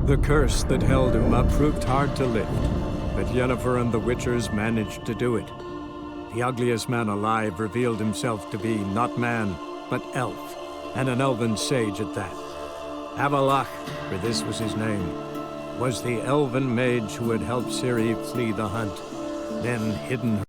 The curse that held Uma proved hard to lift, but Yennefer and the Witchers managed to do it. The ugliest man alive revealed himself to be not man, but elf, and an elven sage at that. Avalach, for this was his name, was the elven mage who had helped Ciri flee the hunt, then hidden her.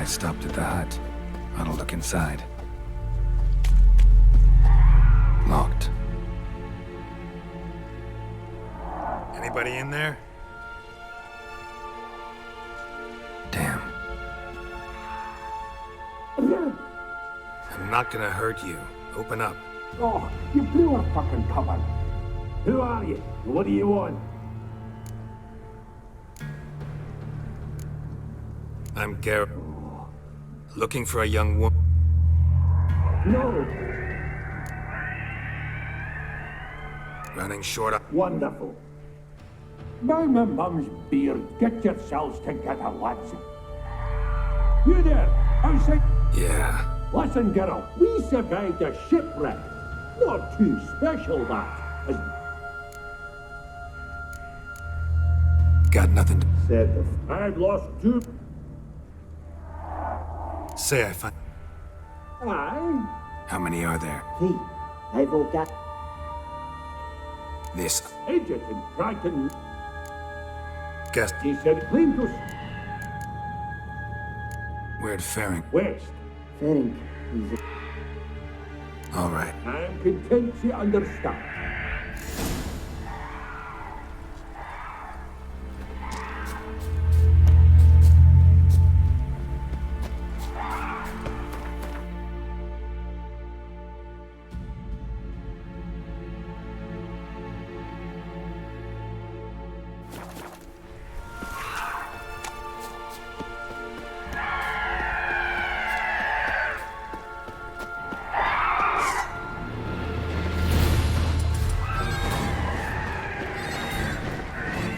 I stopped at the hut. I'll look inside. Locked. Anybody in there? Damn. I'm not gonna hurt you. Open up. Oh, you blew a fucking cover. Who are you? What do you want? I'm Garrett. Looking for a young woman. No. Running short of... Wonderful. Now my mum's beard, get yourselves together, lads. You there, outside? Yeah. Listen, girl, we survived a shipwreck. Not too special, that. Got nothing to... Said the I've lost two. Say I find... Aye. How many are there? Hey, I've all got... This. Agent and Triton. Guess... He said claim to Where'd Faring? west. Fering. He's All right. I'm content to understand.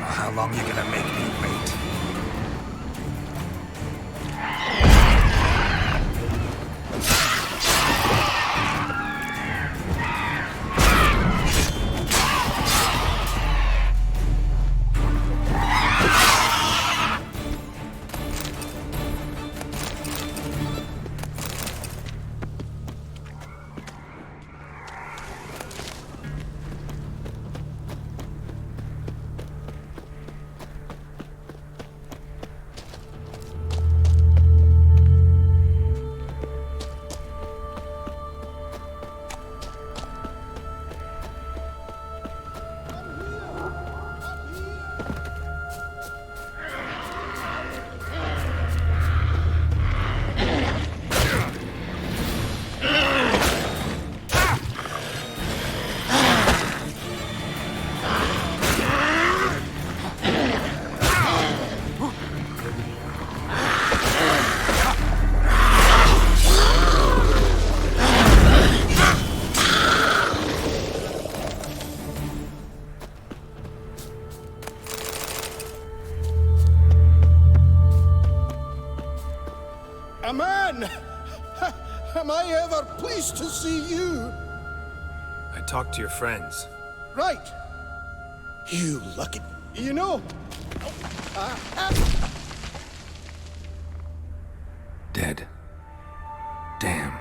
How long you gonna make me wait? A man! Am I ever pleased to see you? I talked to your friends. Right. You lucky... You know... Dead. Damn.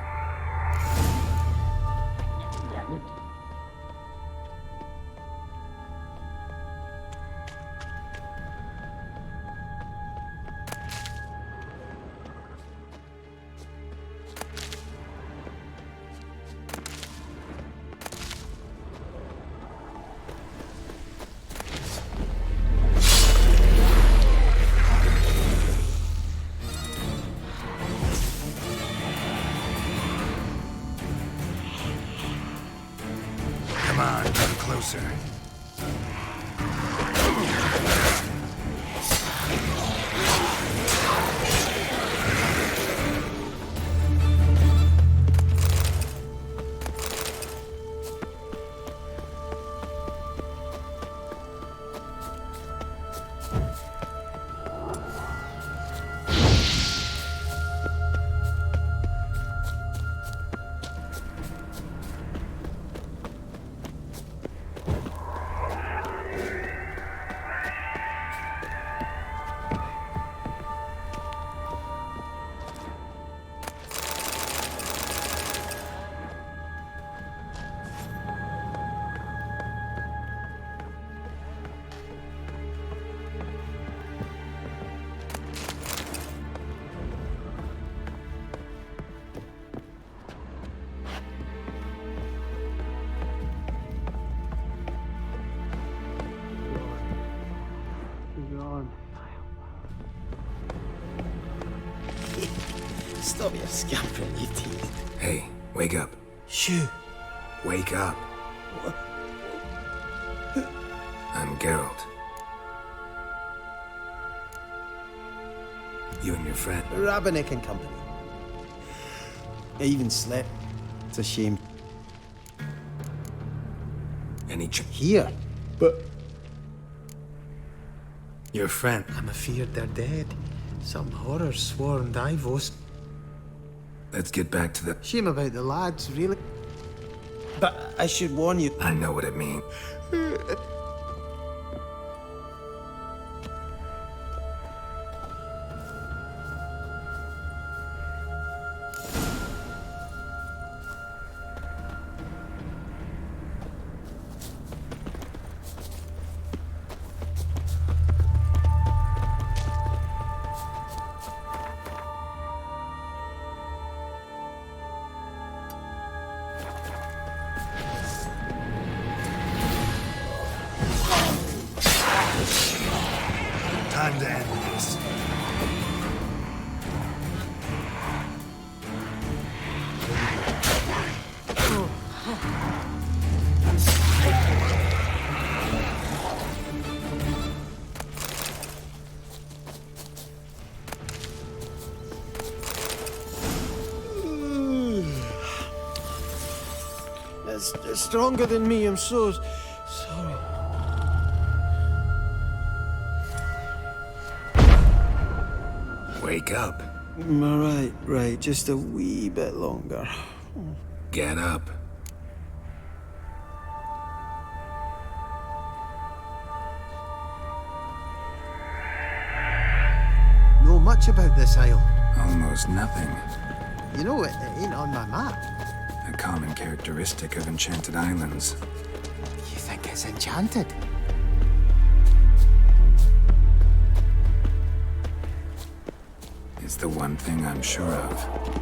Come on, come closer. Stop your scampering, you teeth. Hey, wake up. Shoo. Wake up. I'm Geralt. You and your friend. Rabbinick and company. I even slept. It's a shame. Any Here. But your friend. I'm afeard they're dead. Some horrors sworn Divos. Let's get back to the... Shame about the lads, really. But I should warn you. I know what it means. Time to end this. It's stronger than me, I'm so sorry. Wake up. Right, just a wee bit longer. Get up. Know much about this isle? Almost nothing. You know, it ain't on my map. A common characteristic of enchanted islands. You think it's enchanted? It's the one thing I'm sure of.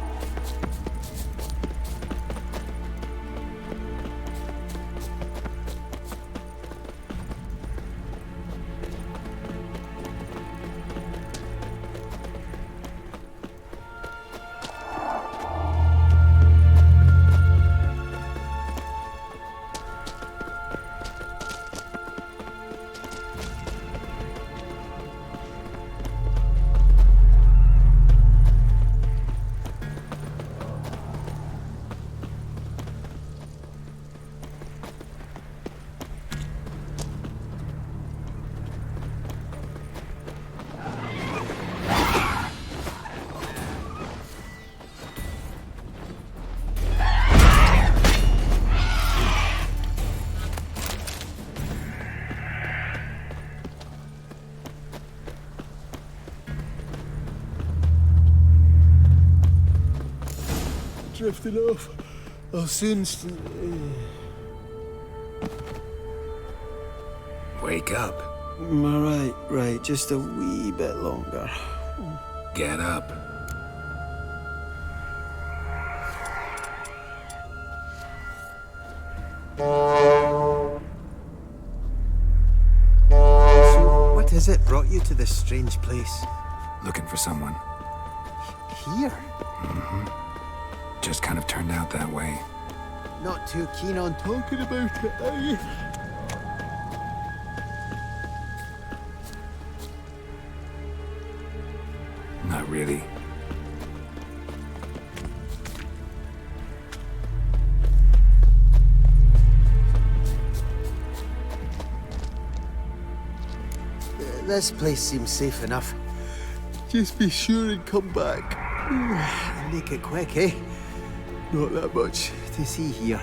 Drifting off. I'll soon. Wake up. Right, just a wee bit longer. Get up. So, what is it brought you to this strange place? Looking for someone. Here? Just kind of turned out that way. Not too keen on talking about it, are you? Not really. This place seems safe enough. Just be sure and come back. And make it quick, eh? Not that much to see here.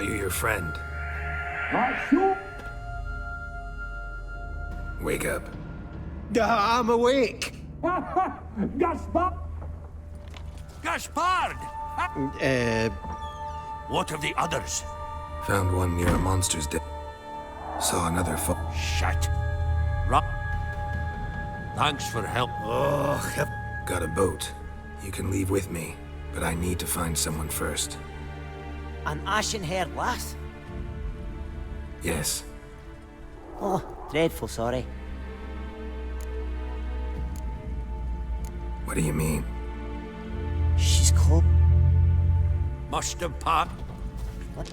Are you your friend? Sure. Wake up. I'm awake. Gaspar! Gaspard! What of the others? Found one near a monster's den. Saw another Shit. Thanks for help. Got a boat. You can leave with me, but I need to find someone first. An ashen-haired lass? Yes. Oh, dreadful sorry. What do you mean? She's called... Must have part. What?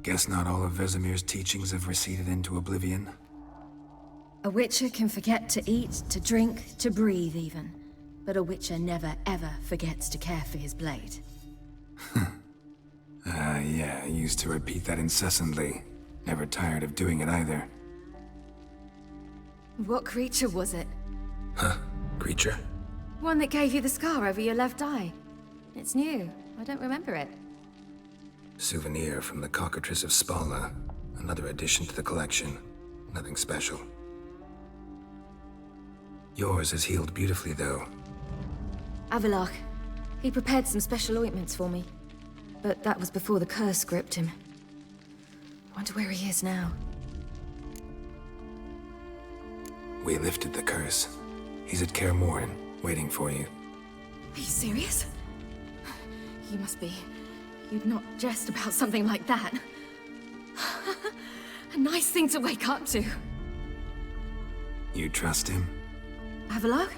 Guess not all of Vesemir's teachings have receded into oblivion. A witcher can forget to eat, to drink, to breathe even. But a witcher never ever forgets to care for his blade. Yeah, I used to repeat that incessantly. Never tired of doing it either. What creature was it? Creature? One that gave you the scar over your left eye. It's new. I don't remember it. Souvenir from the cockatrice of Spala. Another addition to the collection. Nothing special. Yours has healed beautifully, though. Avalach. He prepared some special ointments for me. But that was before the curse gripped him. Wonder where he is now. We lifted the curse. He's at Kaer Morhen, waiting for you. Are you serious? You must be. You'd not jest about something like that. A nice thing to wake up to. You trust him? Avalach?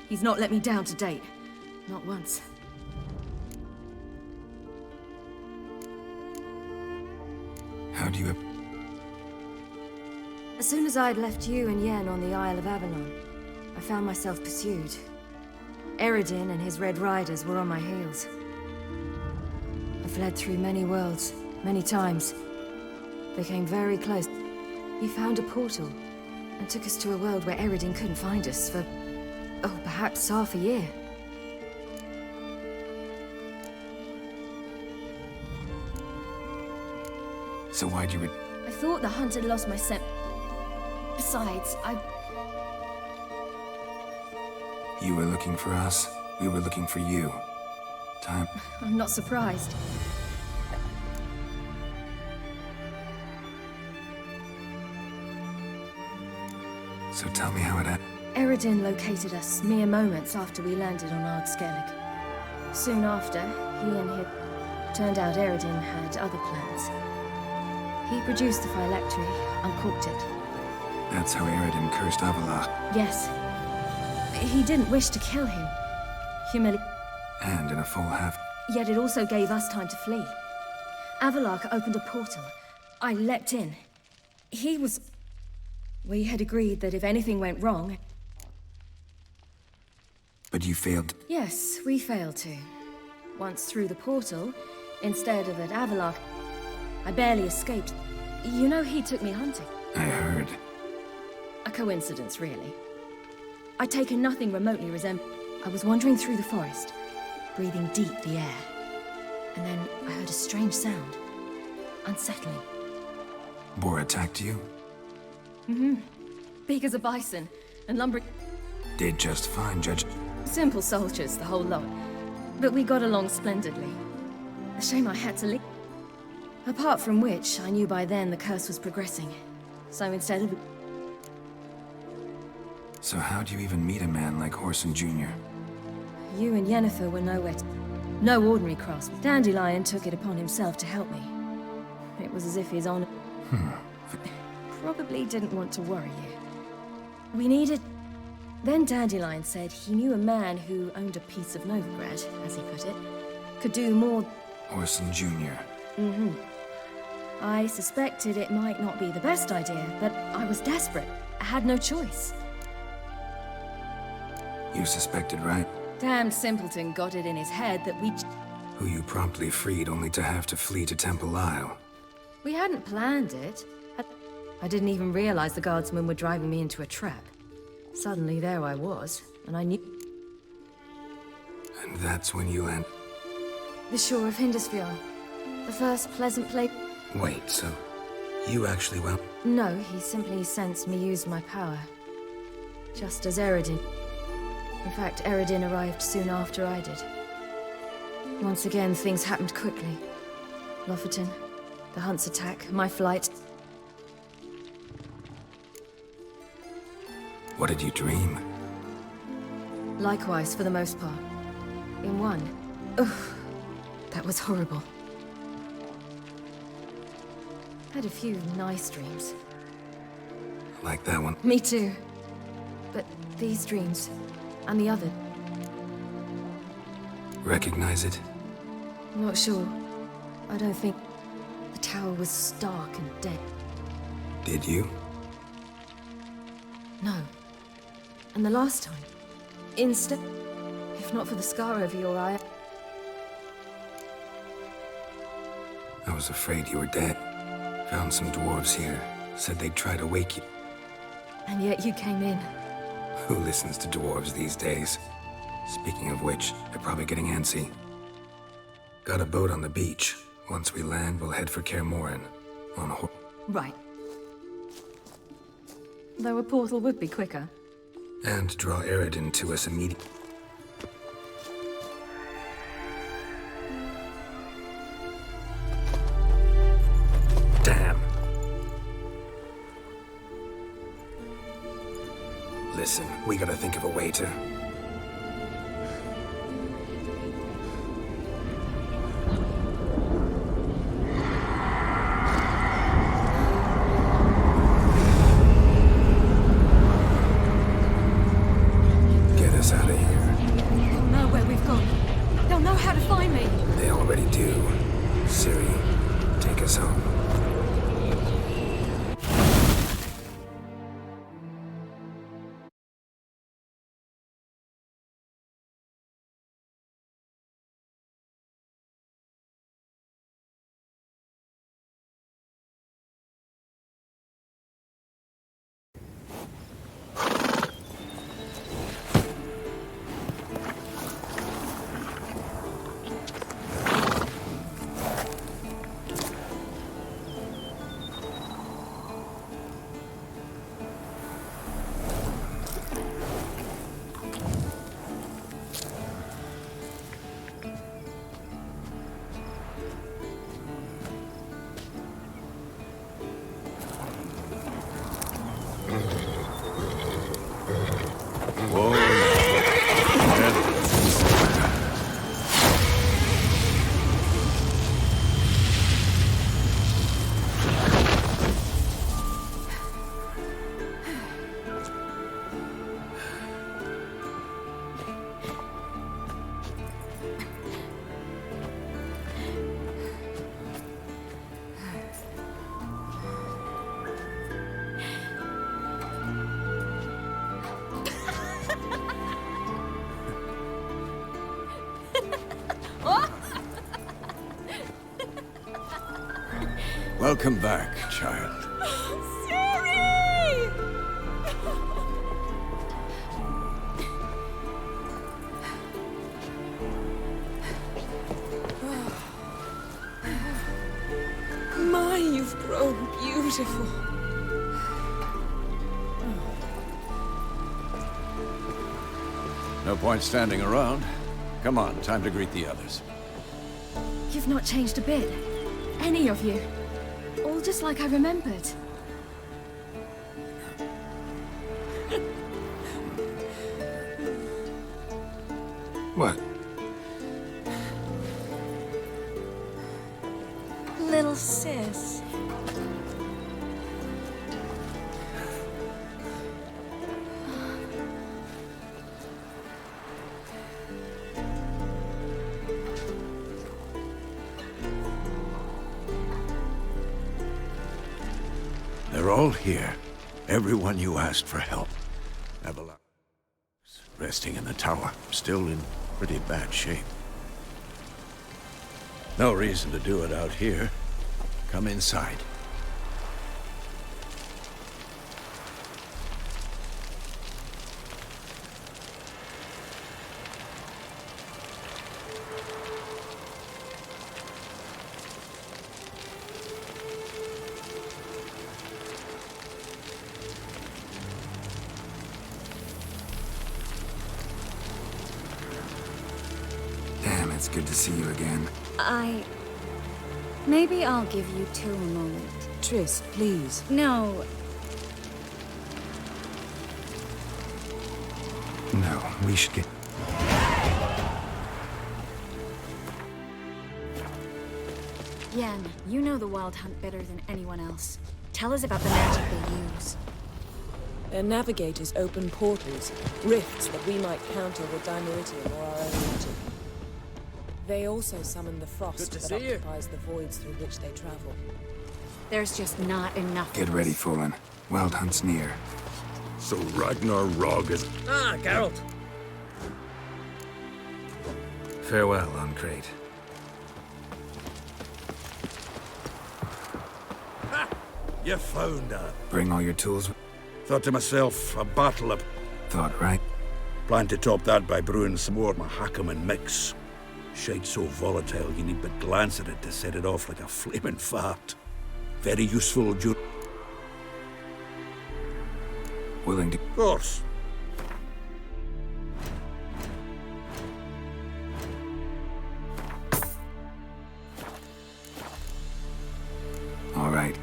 He's not let me down to date. Not once. How do you... As soon as I'd left you and Yen on the Isle of Avalon, I found myself pursued. Eredin and his Red Riders were on my heels. I fled through many worlds, many times. They came very close. We found a portal, and took us to a world where Eredin couldn't find us for, oh, perhaps half a year. So why'd you... I thought the hunt had lost my scent. Besides, You were looking for us. We were looking for you. I'm not surprised. So tell me how it happened. Eredin located us mere moments after we landed on Ard Skellig. Soon after, he and his... Turned out Eredin had other plans. He produced the phylactery, uncorked it. That's how Eredin cursed Avalach. Yes. He didn't wish to kill him. And in a full half... Yet it also gave us time to flee. Avalach opened a portal. I leapt in. He was... We had agreed that if anything went wrong... But you failed. Yes, we failed to. Once through the portal, instead of at Avalach, I barely escaped. You know he took me hunting. I heard. A coincidence, really. I'd taken nothing remotely resembling... I was wandering through the forest, breathing deep the air. And then I heard a strange sound. Unsettling. Boar attacked you? Big as a bison, and lumbering... Did just fine, Judge. Simple soldiers, the whole lot. But we got along splendidly. A shame I had to leave. Apart from which, I knew by then the curse was progressing. So instead of... So how'd you even meet a man like Horson Jr.? You and Yennefer were nowhere to... No ordinary craftsman. Dandelion took it upon himself to help me. It was as if his honor... Probably didn't want to worry you. We needed... Then Dandelion said he knew a man who owned a piece of Novigrad, as he put it. Could do more... Horson Jr. I suspected it might not be the best idea, but I was desperate. I had no choice. You suspected, right? Damned simpleton got it in his head that we... Who you promptly freed only to have to flee to Temple Isle. We hadn't planned it. I didn't even realize the guardsmen were driving me into a trap. Suddenly there I was, and I knew... And that's when you land. The shore of Hindusfield. The first pleasant place. Wait, so you actually went? No, he simply sensed me use my power. Just as Eredin. In fact, Eredin arrived soon after I did. Once again, things happened quickly. Lofferton, the Hunt's attack, my flight. What did you dream? Likewise, for the most part. In one. Ugh, that was horrible. Had a few nice dreams. Like that one? Me too. But these dreams, and the other, Recognize it? not sure. I don't think the tower was stark and dead. Did you? No. And the last time, instead, if not for the scar over your eye, I was afraid you were dead. Found some dwarves here. Said they'd try to wake you. and yet you came in. Who listens to dwarves these days? Speaking of which, they're probably getting antsy. Got a boat on the beach. Once we land, we'll head for Kaer Morhen. On a Right. Though a portal would be quicker. and draw Eredin to us immediately. Damn. Listen, we gotta think of a way to... get us out of here. They'll know where we've gone. They'll know how to find me. They already do. Ciri, take us home. Welcome back, child. My, you've grown beautiful. No point standing around. Come on, time to greet the others. You've not changed a bit. Any of you. All just like I remembered. What? Little sis. They're all here. Everyone you asked for help. Evelyn, resting in the tower, still in pretty bad shape. No reason to do it out here. Come inside. It's good to see you again. Maybe I'll give you two a moment. Triss, please. No, No, we should get... Yen, you know the Wild Hunt better than anyone else. Tell us about the magic they use. Their navigators open portals, rifts that we might counter with Dimeritium or our own magic. They also summon the frost that occupies the voids through which they travel. There's just not enough. Get ready, Fullen. Wild Hunt's near. So Ragnar Rog is... Ah, Geralt. Farewell, on Crate. Ha! You found her. Bring all your tools. Thought to myself, a battle of... Thought right. Plan to top that by brewing some more Mahakaman mix. Shite so volatile you need but glance at it to set it off like a flaming fart. Very useful, Willing to... Of course. All right.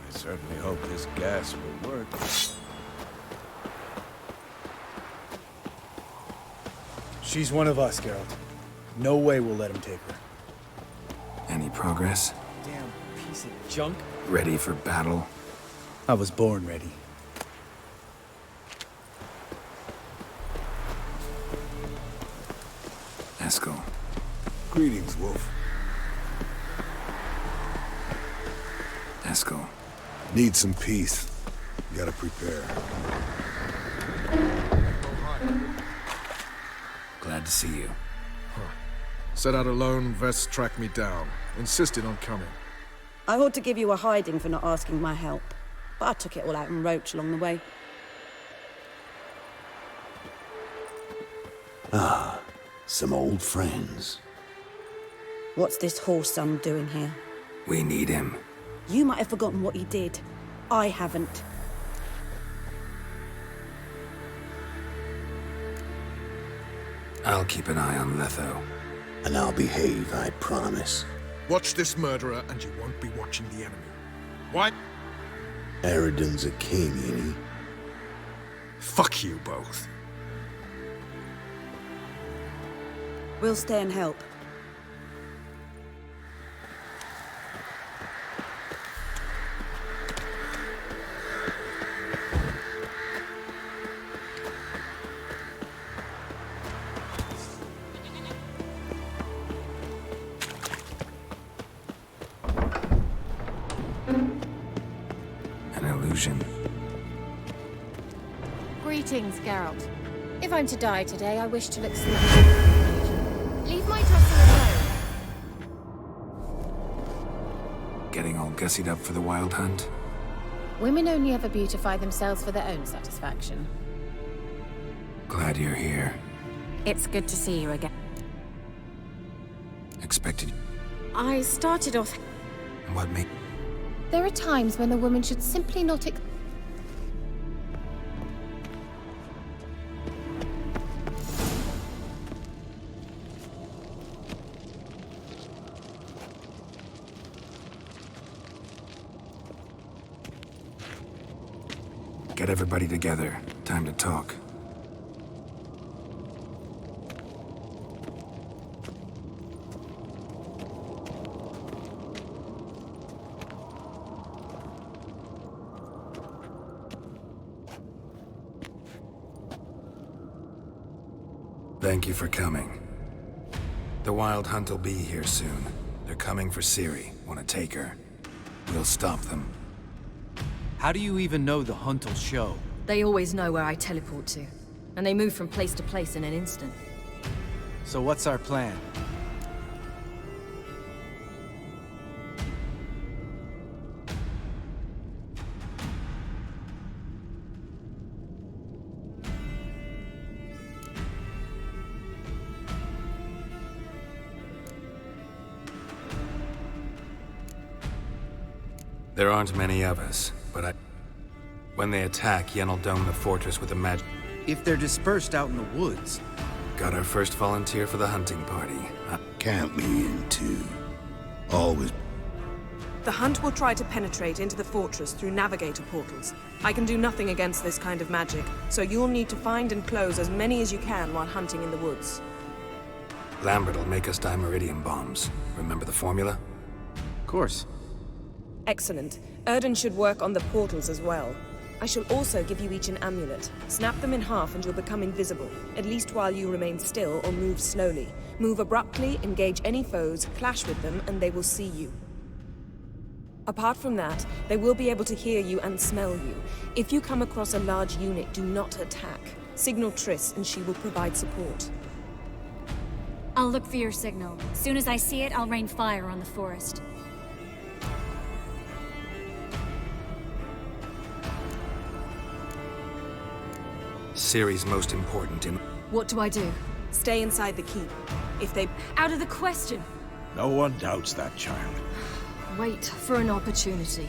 I certainly hope this gas will work. She's one of us, Geralt. No way we'll let him take her. Any progress? Damn piece of junk. Ready for battle? I was born ready. Eskel. Greetings, Wolf. Eskel. Need some peace. Gotta prepare. Glad to see you. Set out alone, Vest tracked me down. Insisted on coming. I ought to give you a hiding for not asking my help. But I took it all out in Roach along the way. Ah, some old friends. What's this horse son doing here? We need him. You might have forgotten what he did. I haven't. I'll keep an eye on Letho. And I'll behave, I promise. Watch this murderer and you won't be watching the enemy. What? Eridan's a king, ain't he? Fuck you both. We'll stay and help. Greetings, Geralt. If I'm to die today, I wish to look smart. Leave my dressing alone. Getting all gussied up for the Wild Hunt? Women only ever beautify themselves for their own satisfaction. Glad you're here. It's good to see you again. Expected. I started off... What made... There are times when a woman should simply not... Get everybody together. Time to talk. Thank you for coming. The Wild Hunt will be here soon. They're coming for Ciri. Want to take her? We'll stop them. How do you even know the Hunt will show? They always know where I teleport to, and they move from place to place in an instant. So what's our plan? There aren't many of us, but when they attack, Yen will dome the fortress with a magic... If they're dispersed out in the woods... Got our first volunteer for the hunting party. Count me in too. Always. The hunt will try to penetrate into the fortress through navigator portals. I can do nothing against this kind of magic, so you'll need to find and close as many as you can while hunting in the woods. Lambert will make us dimeridium bombs. Remember the formula? Of course. Excellent. Erden should work on the portals as well. I shall also give you each an amulet. Snap them in half and you'll become invisible, at least while you remain still or move slowly. Move abruptly, engage any foes, clash with them, and they will see you. Apart from that, they will be able to hear you and smell you. If you come across a large unit, do not attack. Signal Triss and she will provide support. I'll look for your signal. Soon as I see it, I'll rain fire on the forest. Ciri's most important in... What do I do? Stay inside the keep. If they... Out of the question! No one doubts that child. Wait for an opportunity.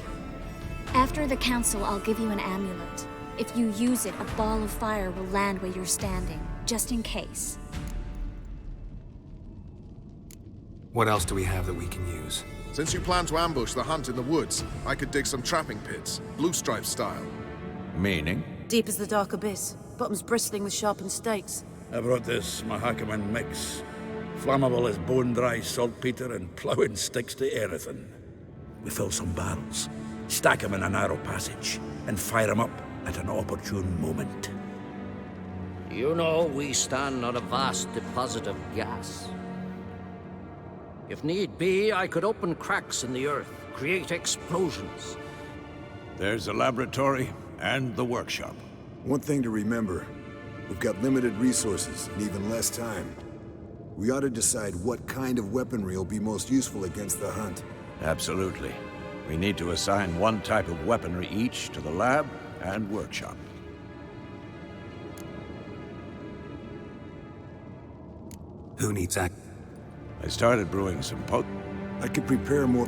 After the council, I'll give you an amulet. If you use it, a ball of fire will land where you're standing, just in case. What else do we have that we can use? Since you plan to ambush the hunt in the woods, I could dig some trapping pits, blue stripe style. Meaning? Deep as the dark abyss. Bottoms bristling with sharpened stakes. I brought this Mahakaman mix. Flammable as bone-dry saltpeter and ploughing sticks to anything. We fill some barrels, stack them in a narrow passage, and fire them up at an opportune moment. You know, we stand on a vast deposit of gas. If need be, I could open cracks in the earth, create explosions. There's the laboratory and the workshop. One thing to remember, we've got limited resources and even less time. We ought to decide what kind of weaponry will be most useful against the hunt. Absolutely. We need to assign one type of weaponry each to the lab and workshop. Who needs that? I started brewing some I could prepare more...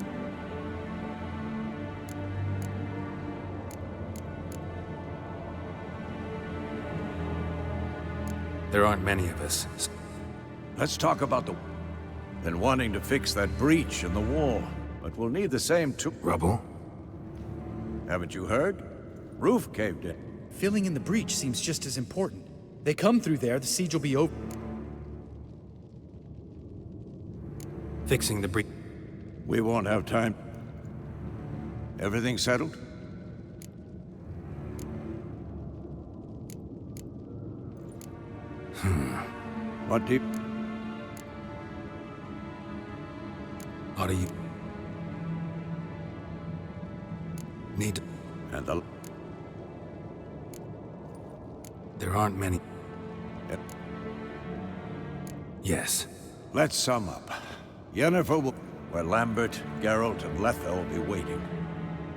There aren't many of us. Let's talk about the... Been wanting to fix that breach in the wall, but we'll need the same Rubble? Haven't you heard? Roof caved in. Filling in the breach seems just as important. They come through there, the siege will be over. Fixing the breach. We won't have time. Everything settled? What do you... How do you... need to... And the... There aren't many... Yes. Let's sum up. Yennefer will... where Lambert, Geralt, and Letha will be waiting.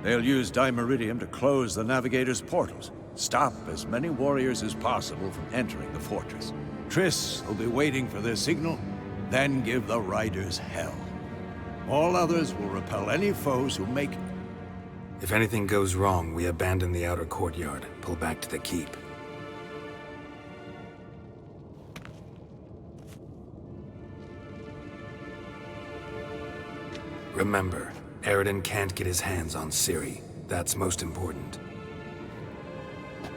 They'll use dimeridium to close the Navigator's portals, stop as many warriors as possible from entering the fortress. Triss will be waiting for their signal, then give the riders hell. All others will repel any foes who make... If anything goes wrong, we abandon the outer courtyard, pull back to the keep. Remember, Eridan can't get his hands on Ciri. That's most important.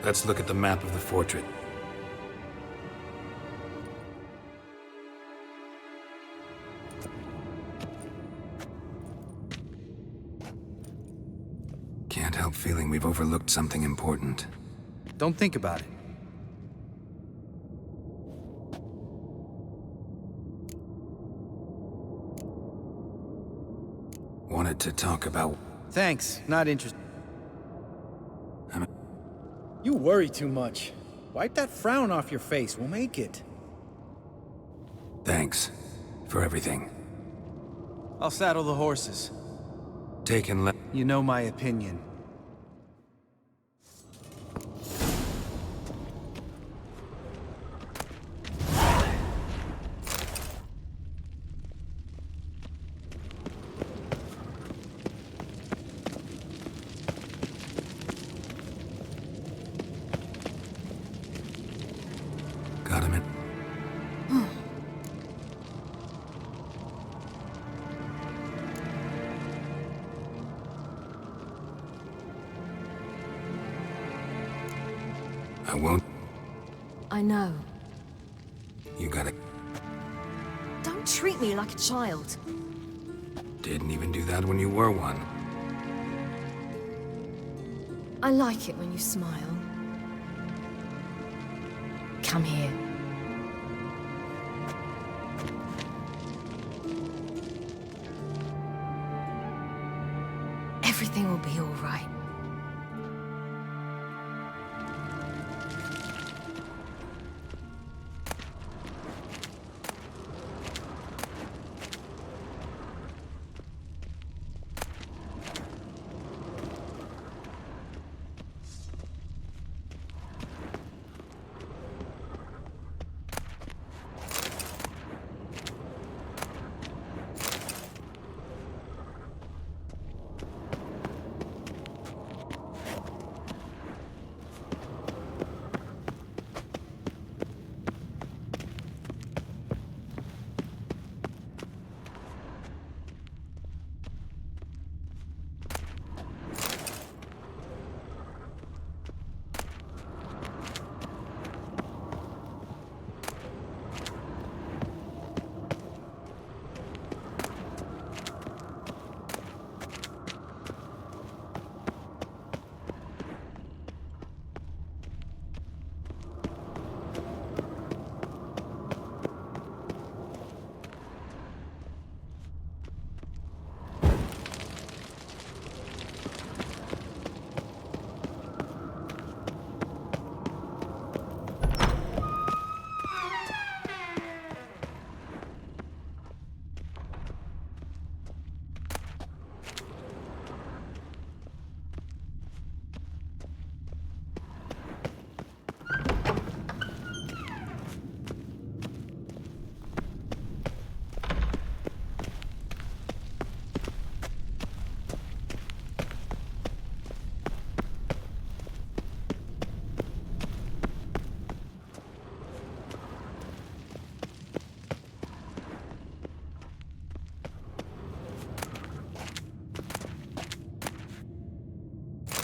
Let's look at the map of the fortress. Can't help feeling we've overlooked something important. Don't think about it. Wanted to talk about... Thanks, not interested. You worry too much. Wipe that frown off your face, we'll make it. Thanks for everything. I'll saddle the horses. You know my opinion. I won't. I know. You gotta... Don't treat me like a child. Didn't even do that when you were one. I like it when you smile. Come here. Everything will be all right.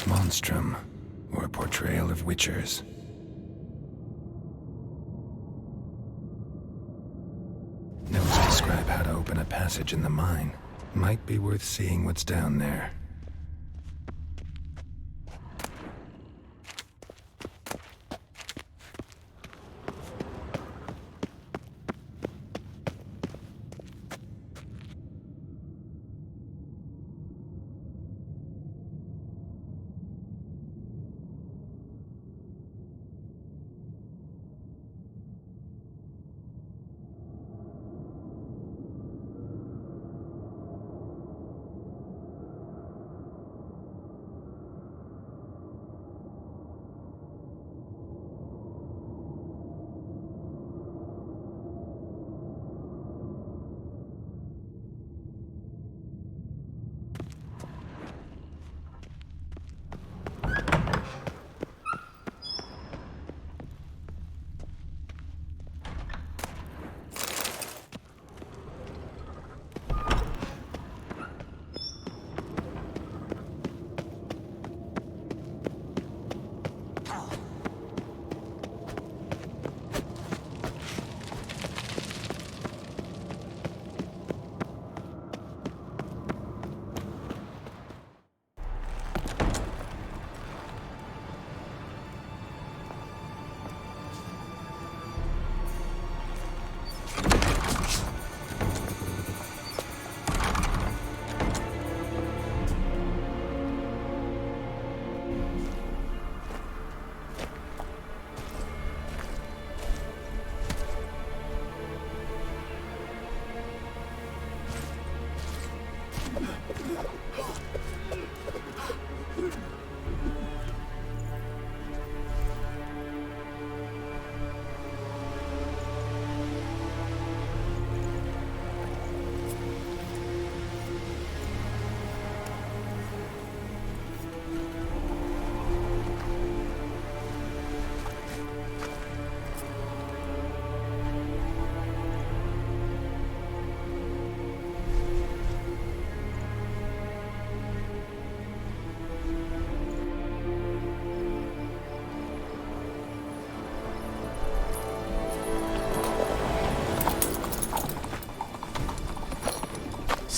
Monstrum, or a portrayal of witchers. Notes describe how to open a passage in the mine. Might be worth seeing what's down there.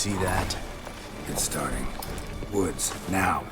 see that? It's starting. Woods, now.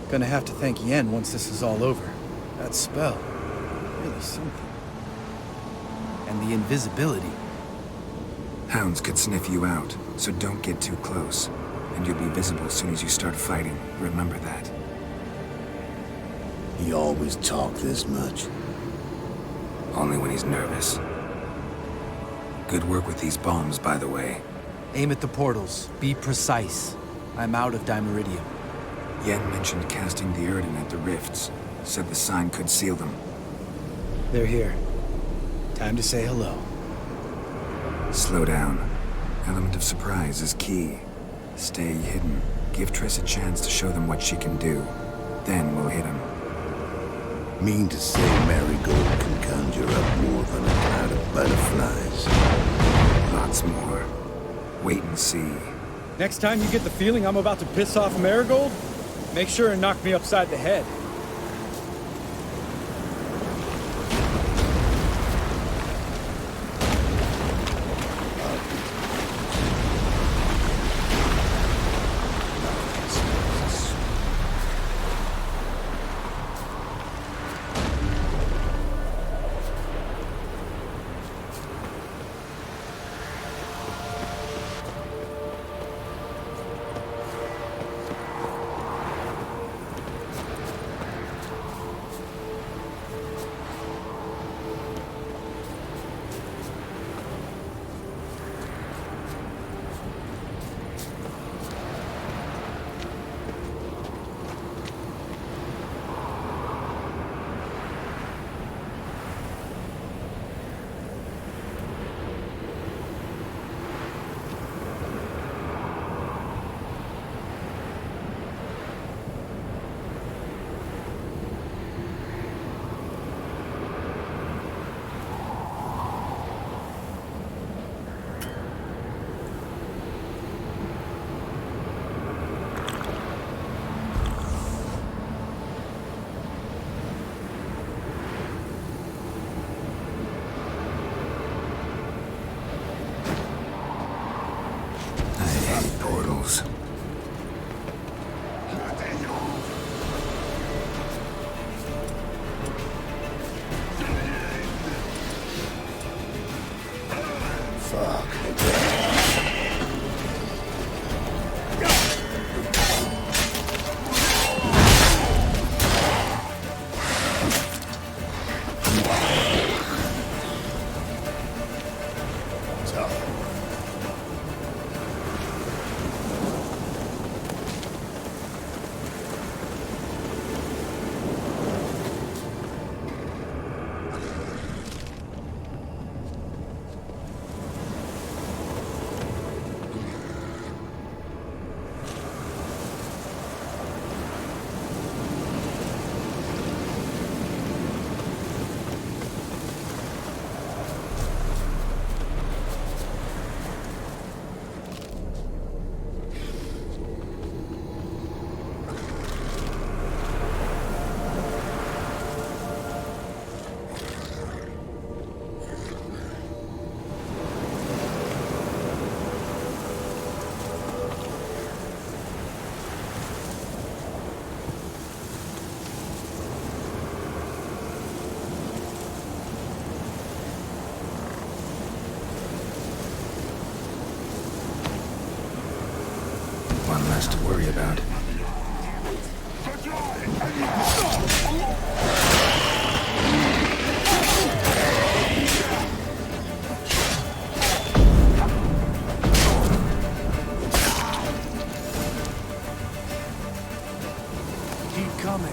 Gonna have to thank Yen once this is all over. That spell, really something. And the invisibility. Hounds could sniff you out, so don't get too close. And you'll be visible as soon as you start fighting. Remember that. He always talk this much. Only when he's nervous. Good work with these bombs, by the way. Aim at the portals. Be precise. I'm out of Dimeridium. Yen mentioned casting the Erdin at the rifts. Said the sign could seal them. They're here. Time to say hello. Slow down. Element of surprise is key. Stay hidden. Give Triss a chance to show them what she can do. Then we'll hit him. Mean to say Marigold can conjure up more than a cloud of butterflies. Lots more. Wait and see. Next time you get the feeling I'm about to piss off Marigold, make sure and knock me upside the head. Portals. one less to worry about. Keep coming.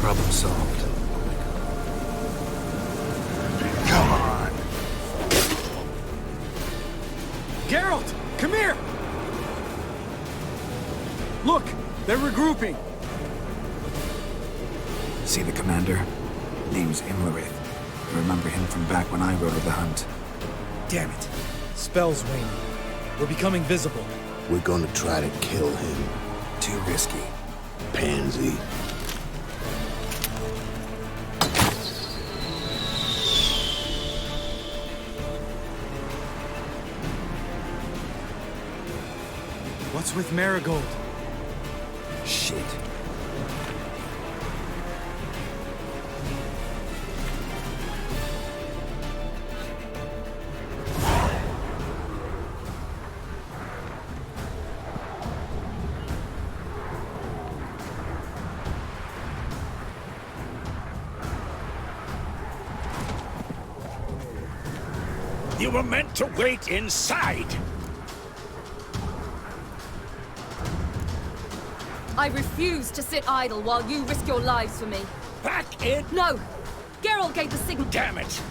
Problem solved. Come on. Geralt, come here. Look, they're regrouping. See the commander? Name's Imlerith. I remember him from back when I rode with the hunt. Damn it. Spell's waning. We're becoming visible. We're gonna try to kill him. Too risky. Pansy. What's with Marigold? Shit. You were meant to wait inside! I refuse to sit idle while you risk your lives for me. Back in! No! Geralt gave the signal. Damn it!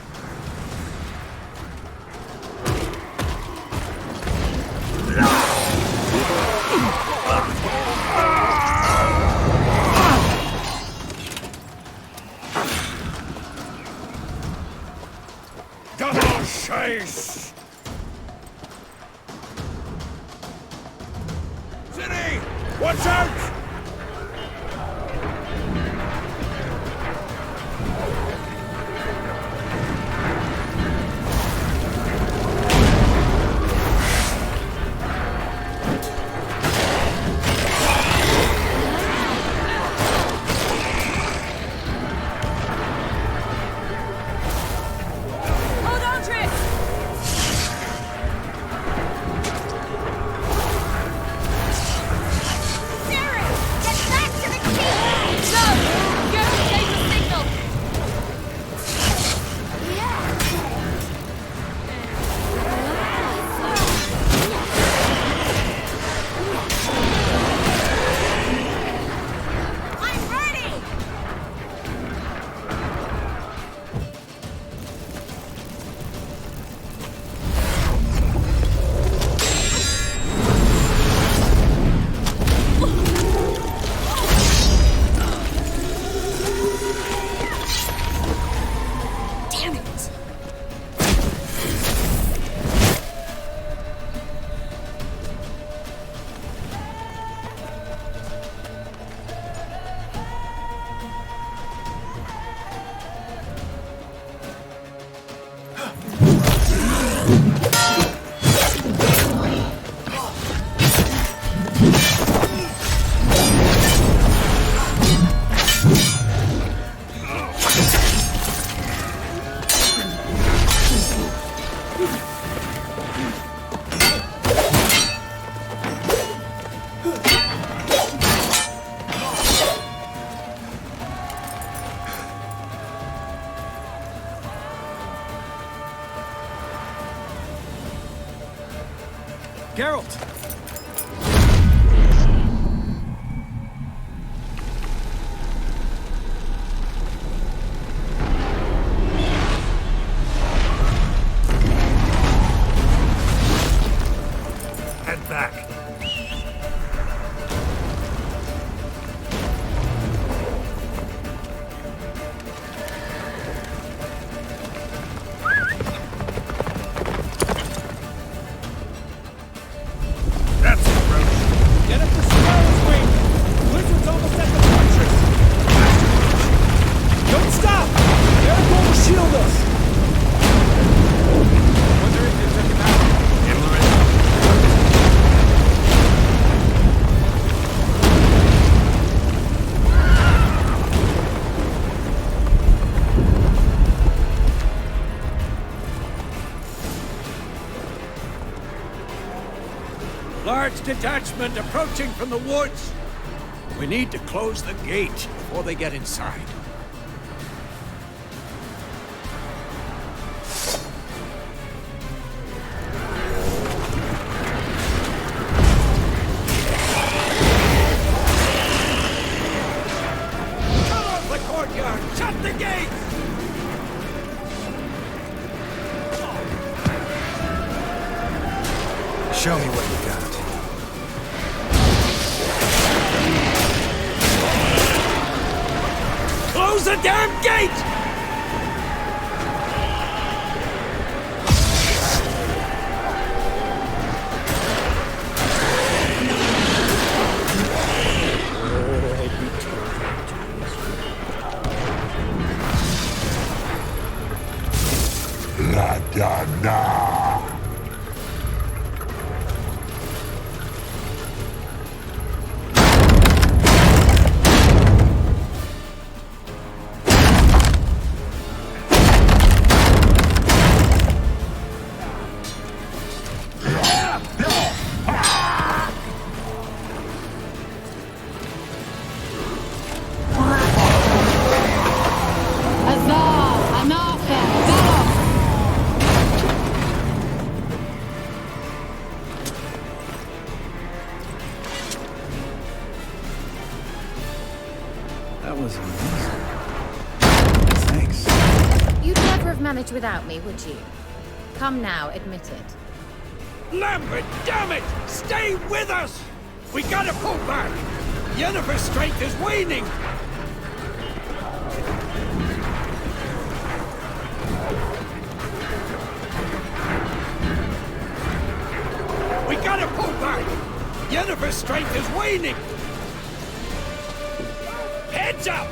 Double chase! City! Watch out! Geralt! Head back. Large detachment approaching from the woods. We need to close the gate before they get inside. Cut off the courtyard! Shut the gate! Show me what you got. Close the damn gate! La Dana! That was amazing. Thanks. You'd never have managed without me, would you? Come now, admit it. Lambert, damn it! Stay with us! We gotta pull back! Yennefer's strength is waning! We gotta pull back! Yennefer's strength is waning! Heads up!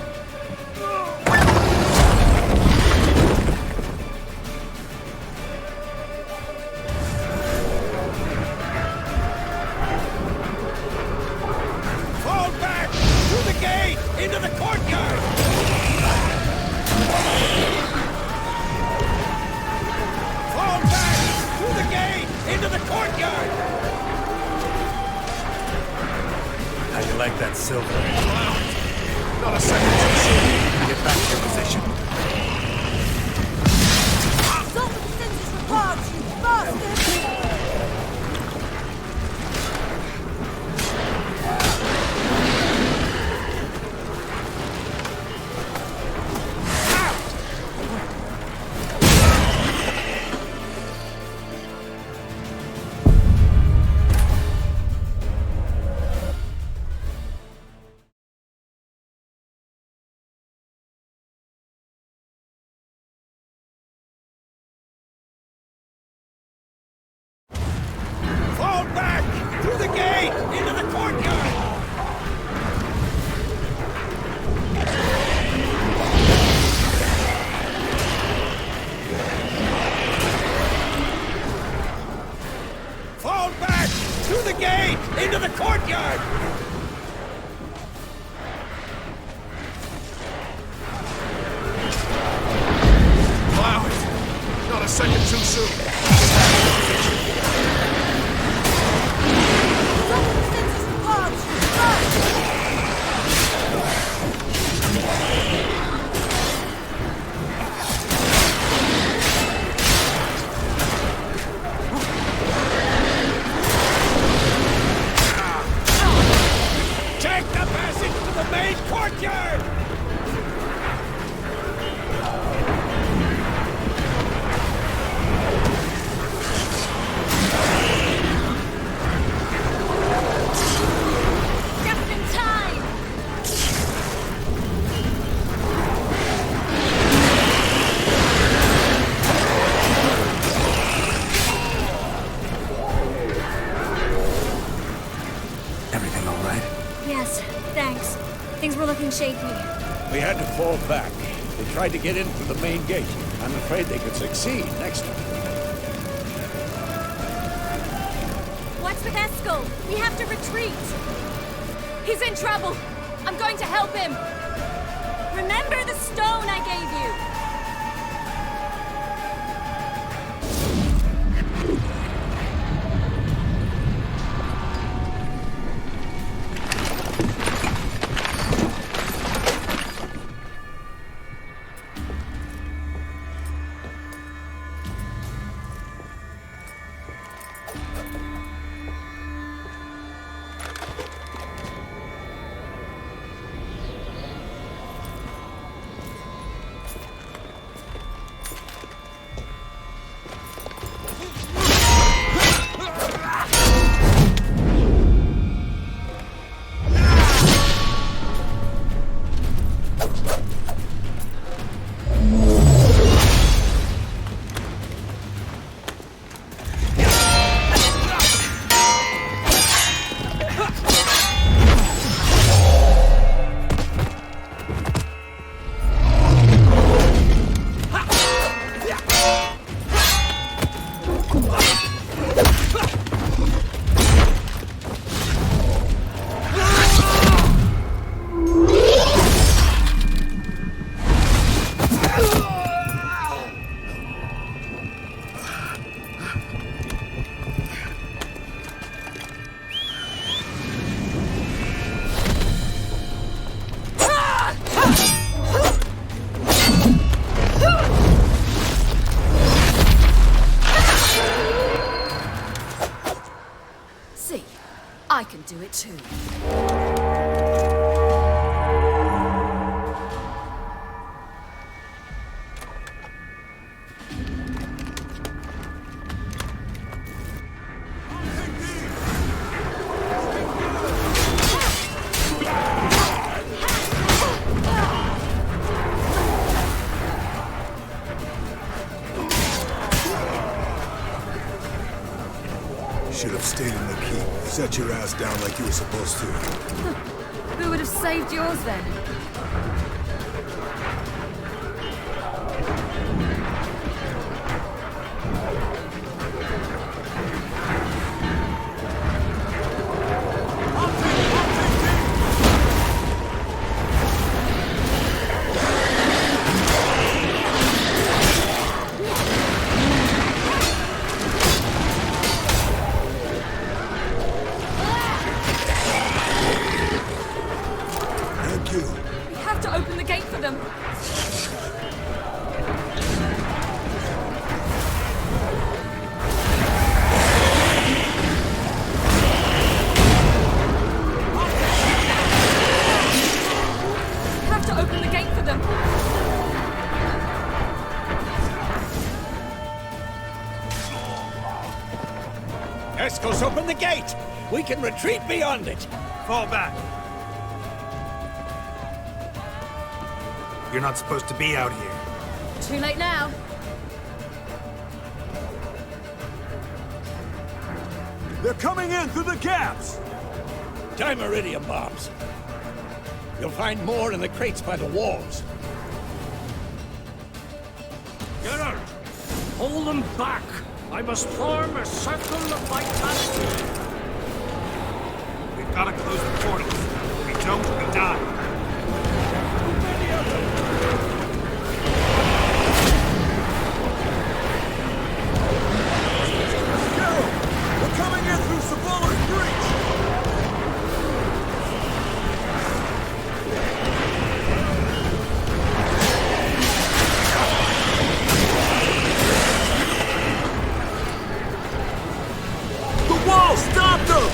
Fall back! Through the gate! Into the courtyard! Fall back! Through the gate! Into the courtyard! How you like that silver? Not a second too soon. Get back to your position. Stop with the census reports, you bastard! Fall back! Through the gate! Into the courtyard! Fall back! Through the gate! Into the courtyard! Allow it! Not a second too soon! Take the passage to the main courtyard! Just in time! Everything all right? Yes, thanks. Things were looking shaky. We had to fall back. They tried to get in through the main gate. I'm afraid they could succeed next time. What's with Eskel? We have to retreat! He's in trouble! I'm going to help him! Remember the stone I gave you! I can do it too. Should have stayed in the keep. Set your ass down like you were supposed to. Who would have saved yours then? We have to open the gate for them. We have to open the gate for them. Escos, open the gate! We can retreat beyond it! Fall back. You're not supposed to be out here. Too late now. They're coming in through the gaps! Dimeridium bombs. You'll find more in the crates by the walls. Get out! Hold them back! I must form a circle of vitality. We've got to close the portals. If we don't, we die. We're coming in through Savola's breach! The wall stopped them!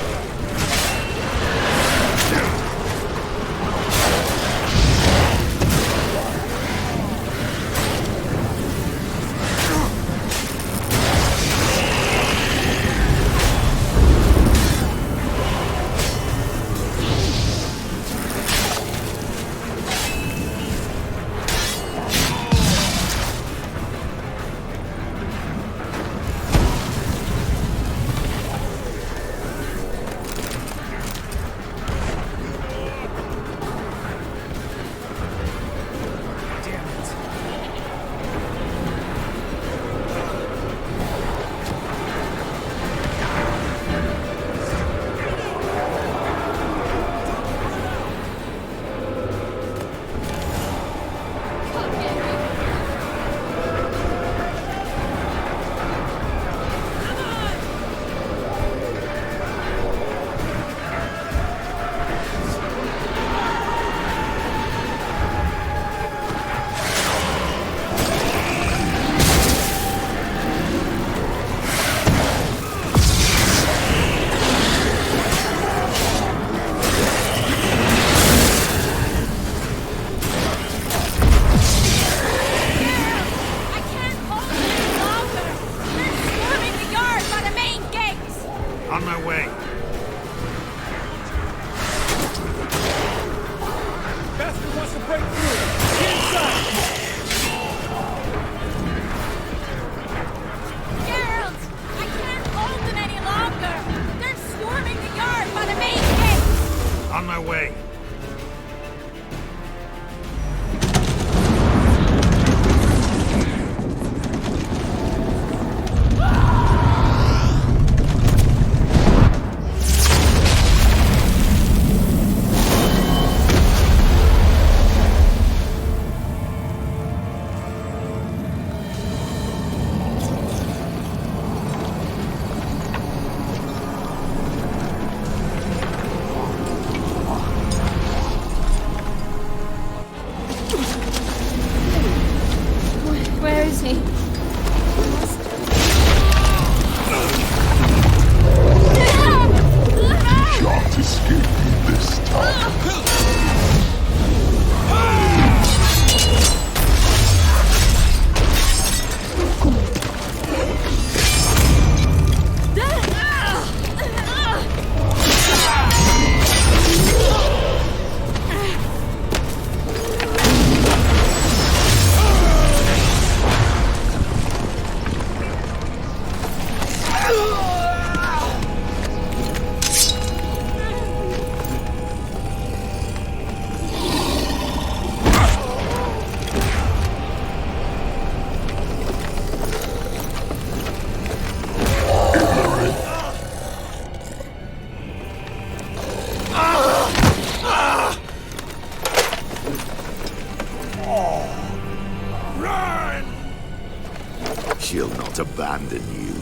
than you.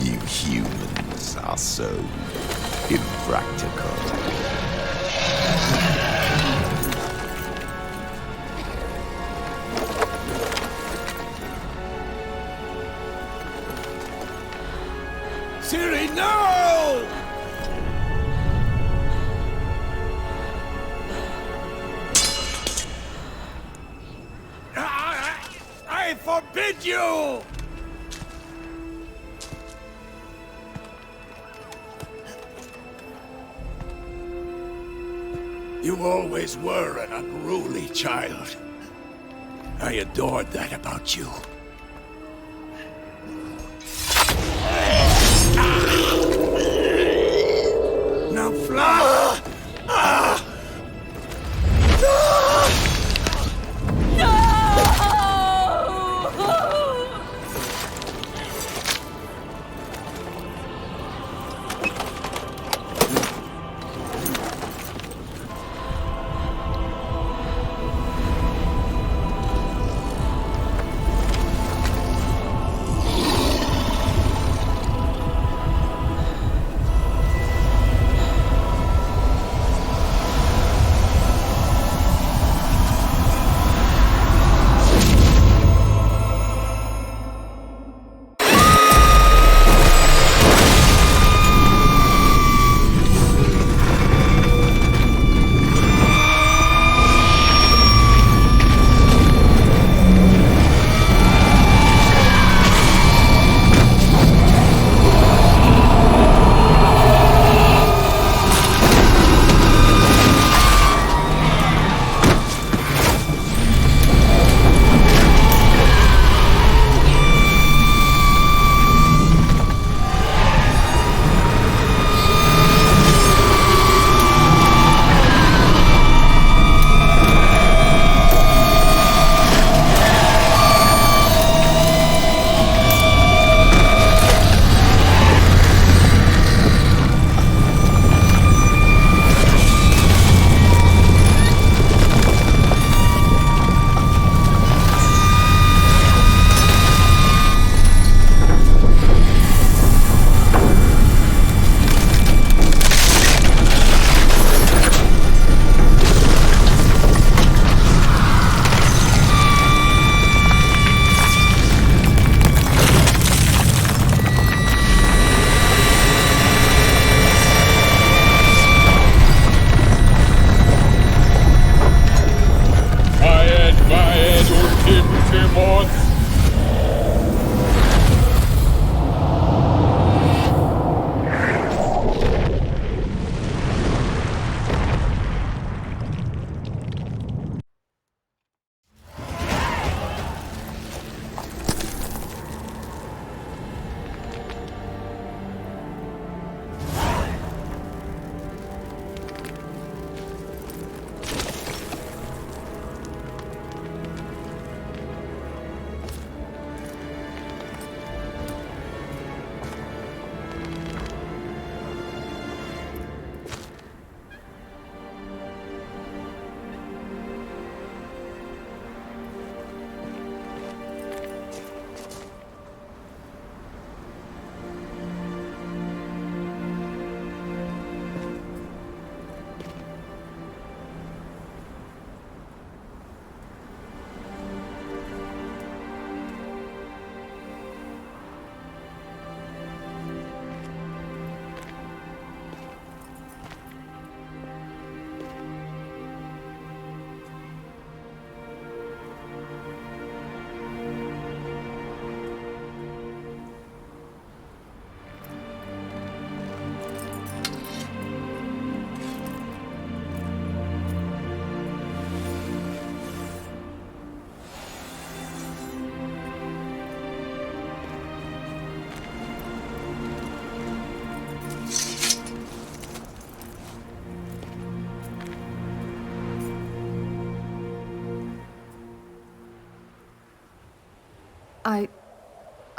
You humans are so impractical. Siri, no! I forbid you! You always were an unruly child. I adored that about you. Now fly!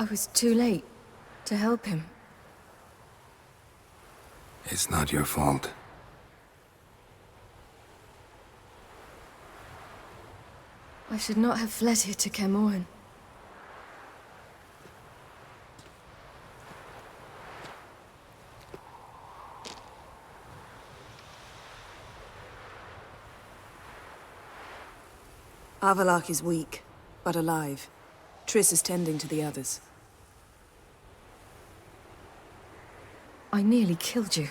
I was too late to help him. It's not your fault. I should not have fled here to Camoran. Avalak is weak, but alive. Triss is tending to the others. I nearly killed you.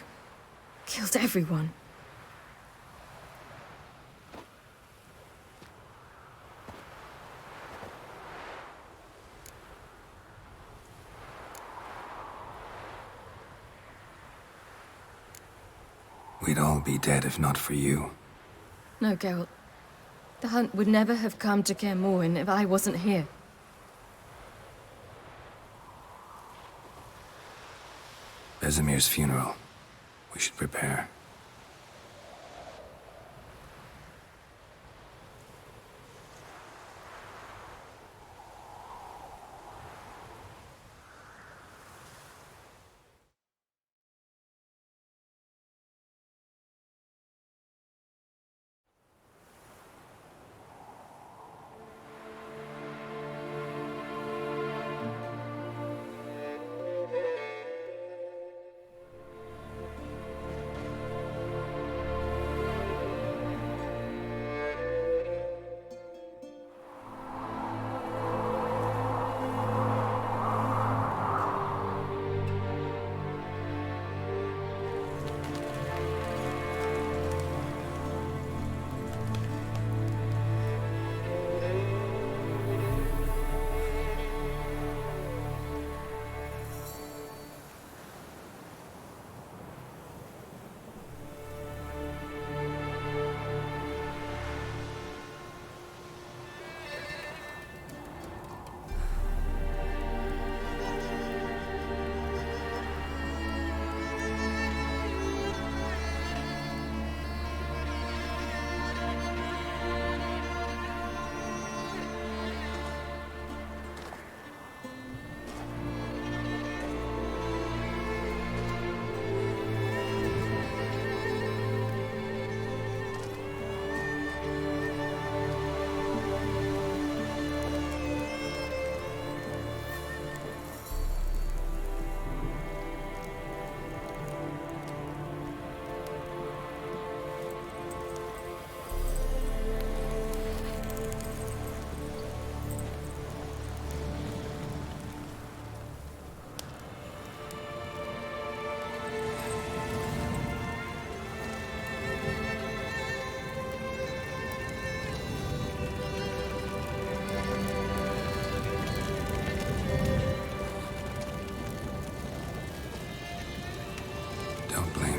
Killed everyone. We'd all be dead if not for you. No, Geralt. The hunt would never have come to Kaer Morhen if I wasn't here. Vesemir's funeral. We should prepare.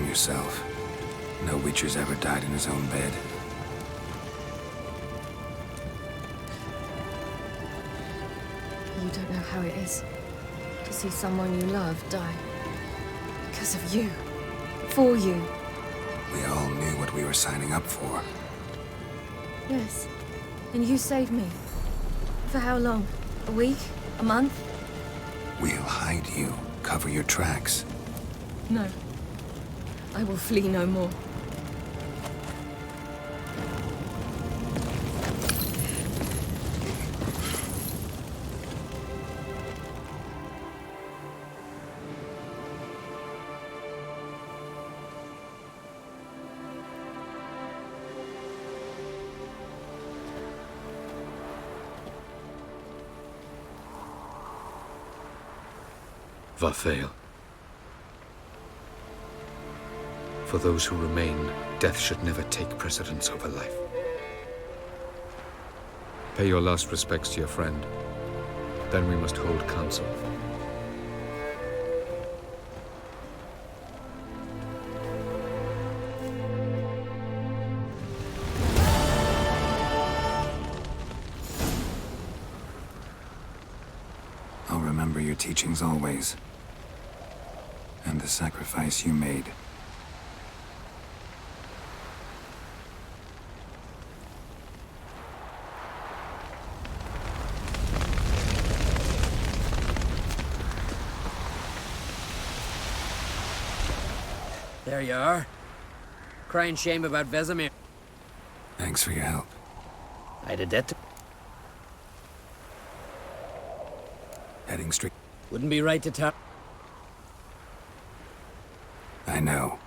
Yourself. No Witcher's ever died in his own bed. You don't know how it is to see someone you love die. Because of you. For you. We all knew what we were signing up for. Yes. And you saved me. For how long? A week? A month? We'll hide you. Cover your tracks. No. I will flee no more. Varthael. For those who remain, death should never take precedence over life. Pay your last respects to your friend. Then we must hold council. I'll remember your teachings always. And the sacrifice you made. There you are. Crying shame about Vesemir. Thanks for your help. I'd a debt to... Heading straight. Wouldn't be right to tell... I know.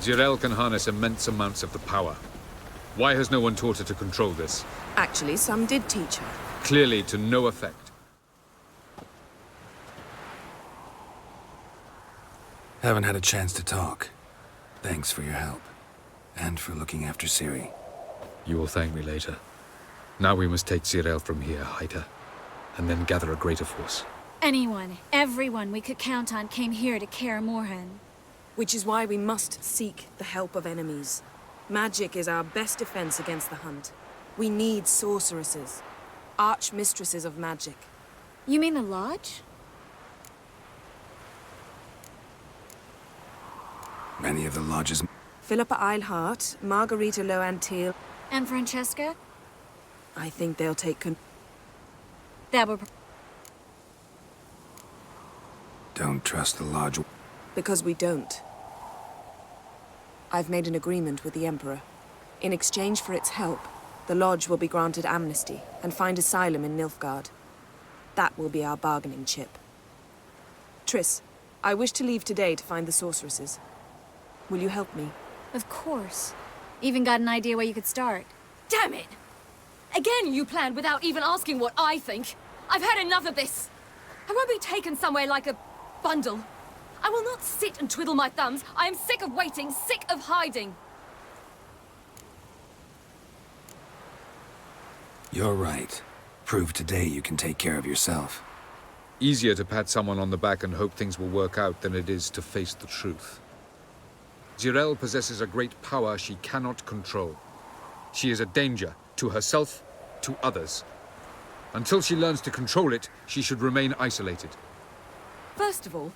Jirel can harness immense amounts of the power. Why has no one taught her to control this? Actually, some did teach her. Clearly to no effect. Haven't had a chance to talk. Thanks for your help. And for looking after Ciri. You will thank me later. Now we must take Jirel from here, hide her, and then gather a greater force. Anyone, everyone we could count on came here to Kaer Morhen. Which is why we must seek the help of enemies. Magic is our best defense against the Hunt. We need sorceresses. Archmistresses of magic. You mean the Lodge? Many of the lodges... Philippa Eilhart, Margarita Loantil... And Francesca? I think they'll take That would... Don't trust the Lodge. Because we don't. I've made an agreement with the Emperor. In exchange for its help, the Lodge will be granted amnesty and find asylum in Nilfgaard. That will be our bargaining chip. Triss, I wish to leave today to find the sorceresses. Will you help me? Of course. Even got an idea where you could start. Damn it! Again you planned without even asking what I think. I've had enough of this. I won't be taken somewhere like a bundle. I will not sit and twiddle my thumbs. I am sick of waiting, sick of hiding. You're right. Prove today you can take care of yourself. Easier to pat someone on the back and hope things will work out than it is to face the truth. Jirel possesses a great power she cannot control. She is a danger to herself, to others. Until she learns to control it, she should remain isolated. First of all,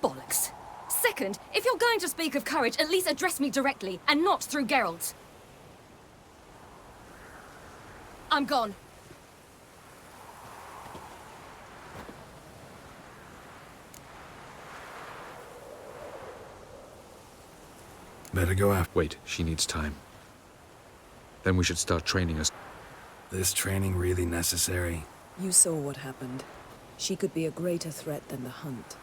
bollocks. Second, if you're going to speak of courage, at least address me directly, and not through Geralt. I'm gone. Better go after... Wait, she needs time. Then we should start training us. This training really necessary? You saw what happened. She could be a greater threat than the Hunt.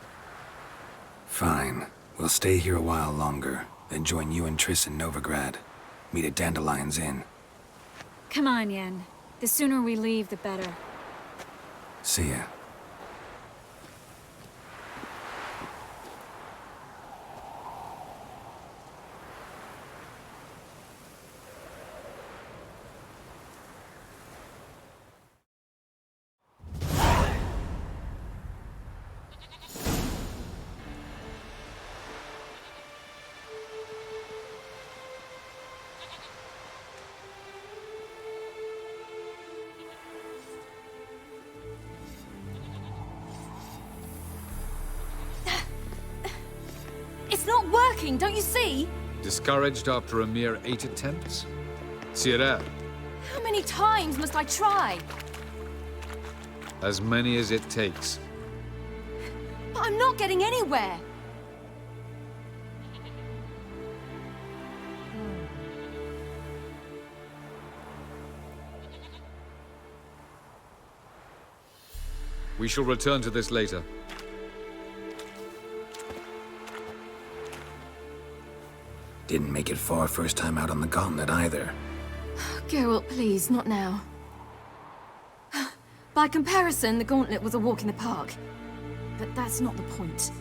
Fine. We'll stay here a while longer, then join you and Triss in Novigrad. Meet at Dandelion's Inn. Come on, Yen. The sooner we leave, the better. See ya. It's not working, don't you see? Discouraged after a mere 8 attempts? Ciri, How many times must I try? as many as it takes. But I'm not getting anywhere. We shall return to this later. Didn't make it far first time out on the gauntlet either. Geralt, please, not now. By comparison, the gauntlet was a walk in the park. But that's not the point.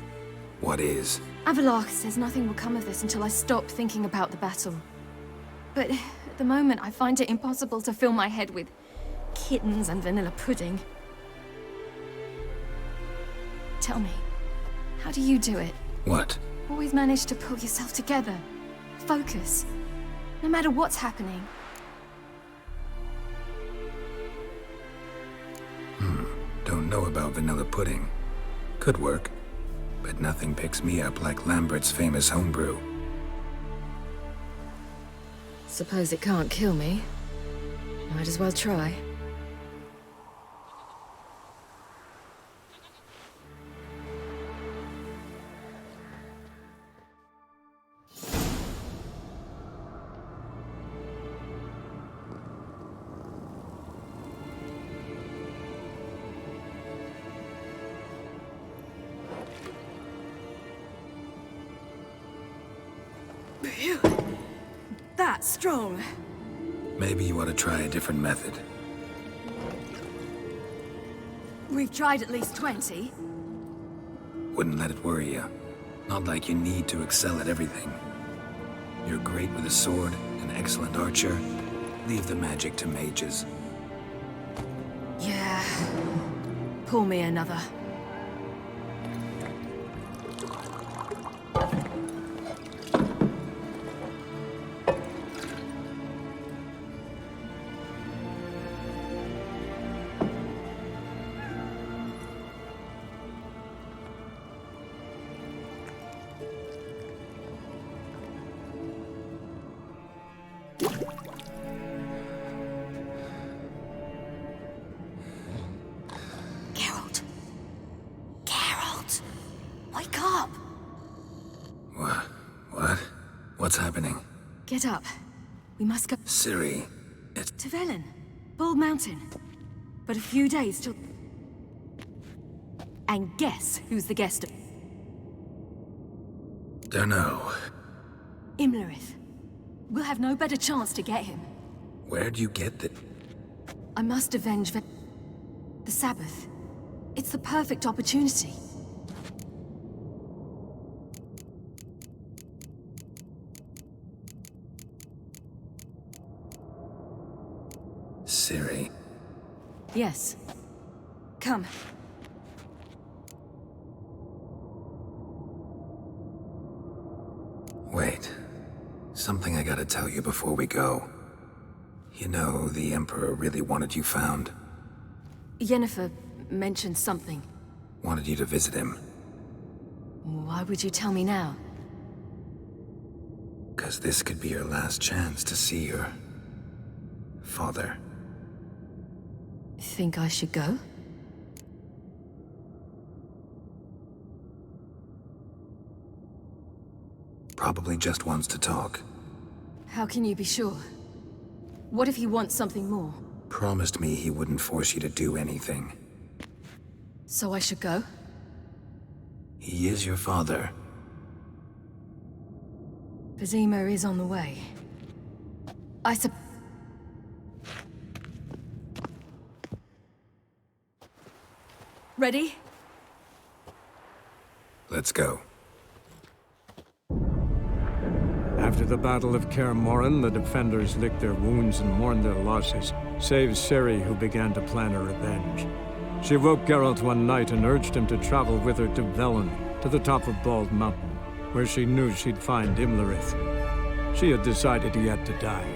What is? Avallac'h says nothing will come of this until I stop thinking about the battle. But at the moment, I find it impossible to fill my head with kittens and vanilla pudding. Tell me, how do you do it? What? Always manage to pull yourself together. Focus. No matter what's happening. Don't know about vanilla pudding. Could work. But nothing picks me up like Lambert's famous homebrew. Suppose it can't kill me. Might as well try. strong. Maybe you ought to try a different method. We've tried at least 20. Wouldn't let it worry you. Not like you need to excel at everything. You're great with a sword, an excellent archer. Leave the magic to mages. Yeah. Pull me another. What's happening? Get up. We must go... Ciri, to Velen. Bald Mountain. But a few days till... And guess who's the guest? Dunno. Imlerith. We'll have no better chance to get him. Where'd you get the... I must avenge the Sabbath. It's the perfect opportunity. Ciri. Yes. Come. Wait. Something I gotta tell you before we go. You know, the Emperor really wanted you found. Yennefer mentioned something. Wanted you to visit him. Why would you tell me now? 'Cause this could be your last chance to see your... father. Think I should go? Probably just wants to talk. How can you be sure? What if he wants something more? Promised me he wouldn't force you to do anything. So I should go? He is your father. Vizima is on the way. Ready? Let's go. After the Battle of Kaer Morhen, the defenders licked their wounds and mourned their losses, save Ciri, who began to plan her revenge. She woke Geralt one night and urged him to travel with her to Velen, to the top of Bald Mountain, where she knew she'd find Imlerith. She had decided he had to die.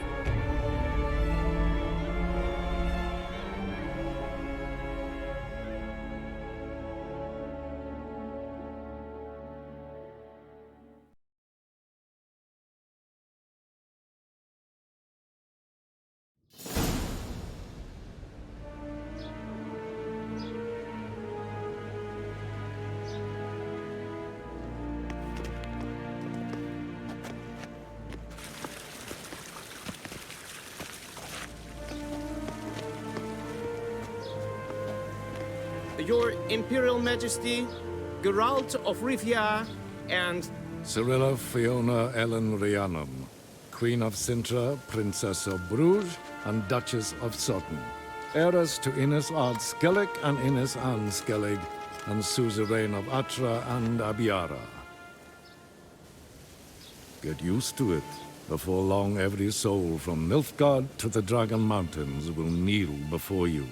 Your Imperial Majesty, Geralt of Rivia, and... Cirilla Fiona Ellen Rhiannon, Queen of Sintra, Princess of Bruges, and Duchess of Sutton. Heiress to Innes Ard Skellig and Innes Anne Skellig, and suzerain of Atra and Abiara. Get used to it. Before long, every soul from Nilfgaard to the Dragon Mountains will kneel before you.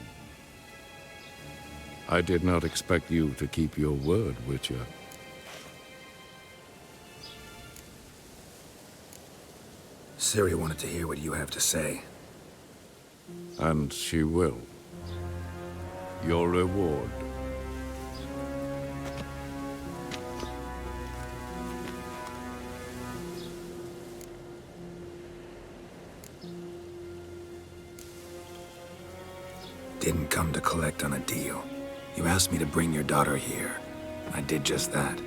I did not expect you to keep your word, Witcher. Ciri wanted to hear what you have to say. And she will. Your reward. Didn't come to collect on a deal. You asked me to bring your daughter here. I did just that.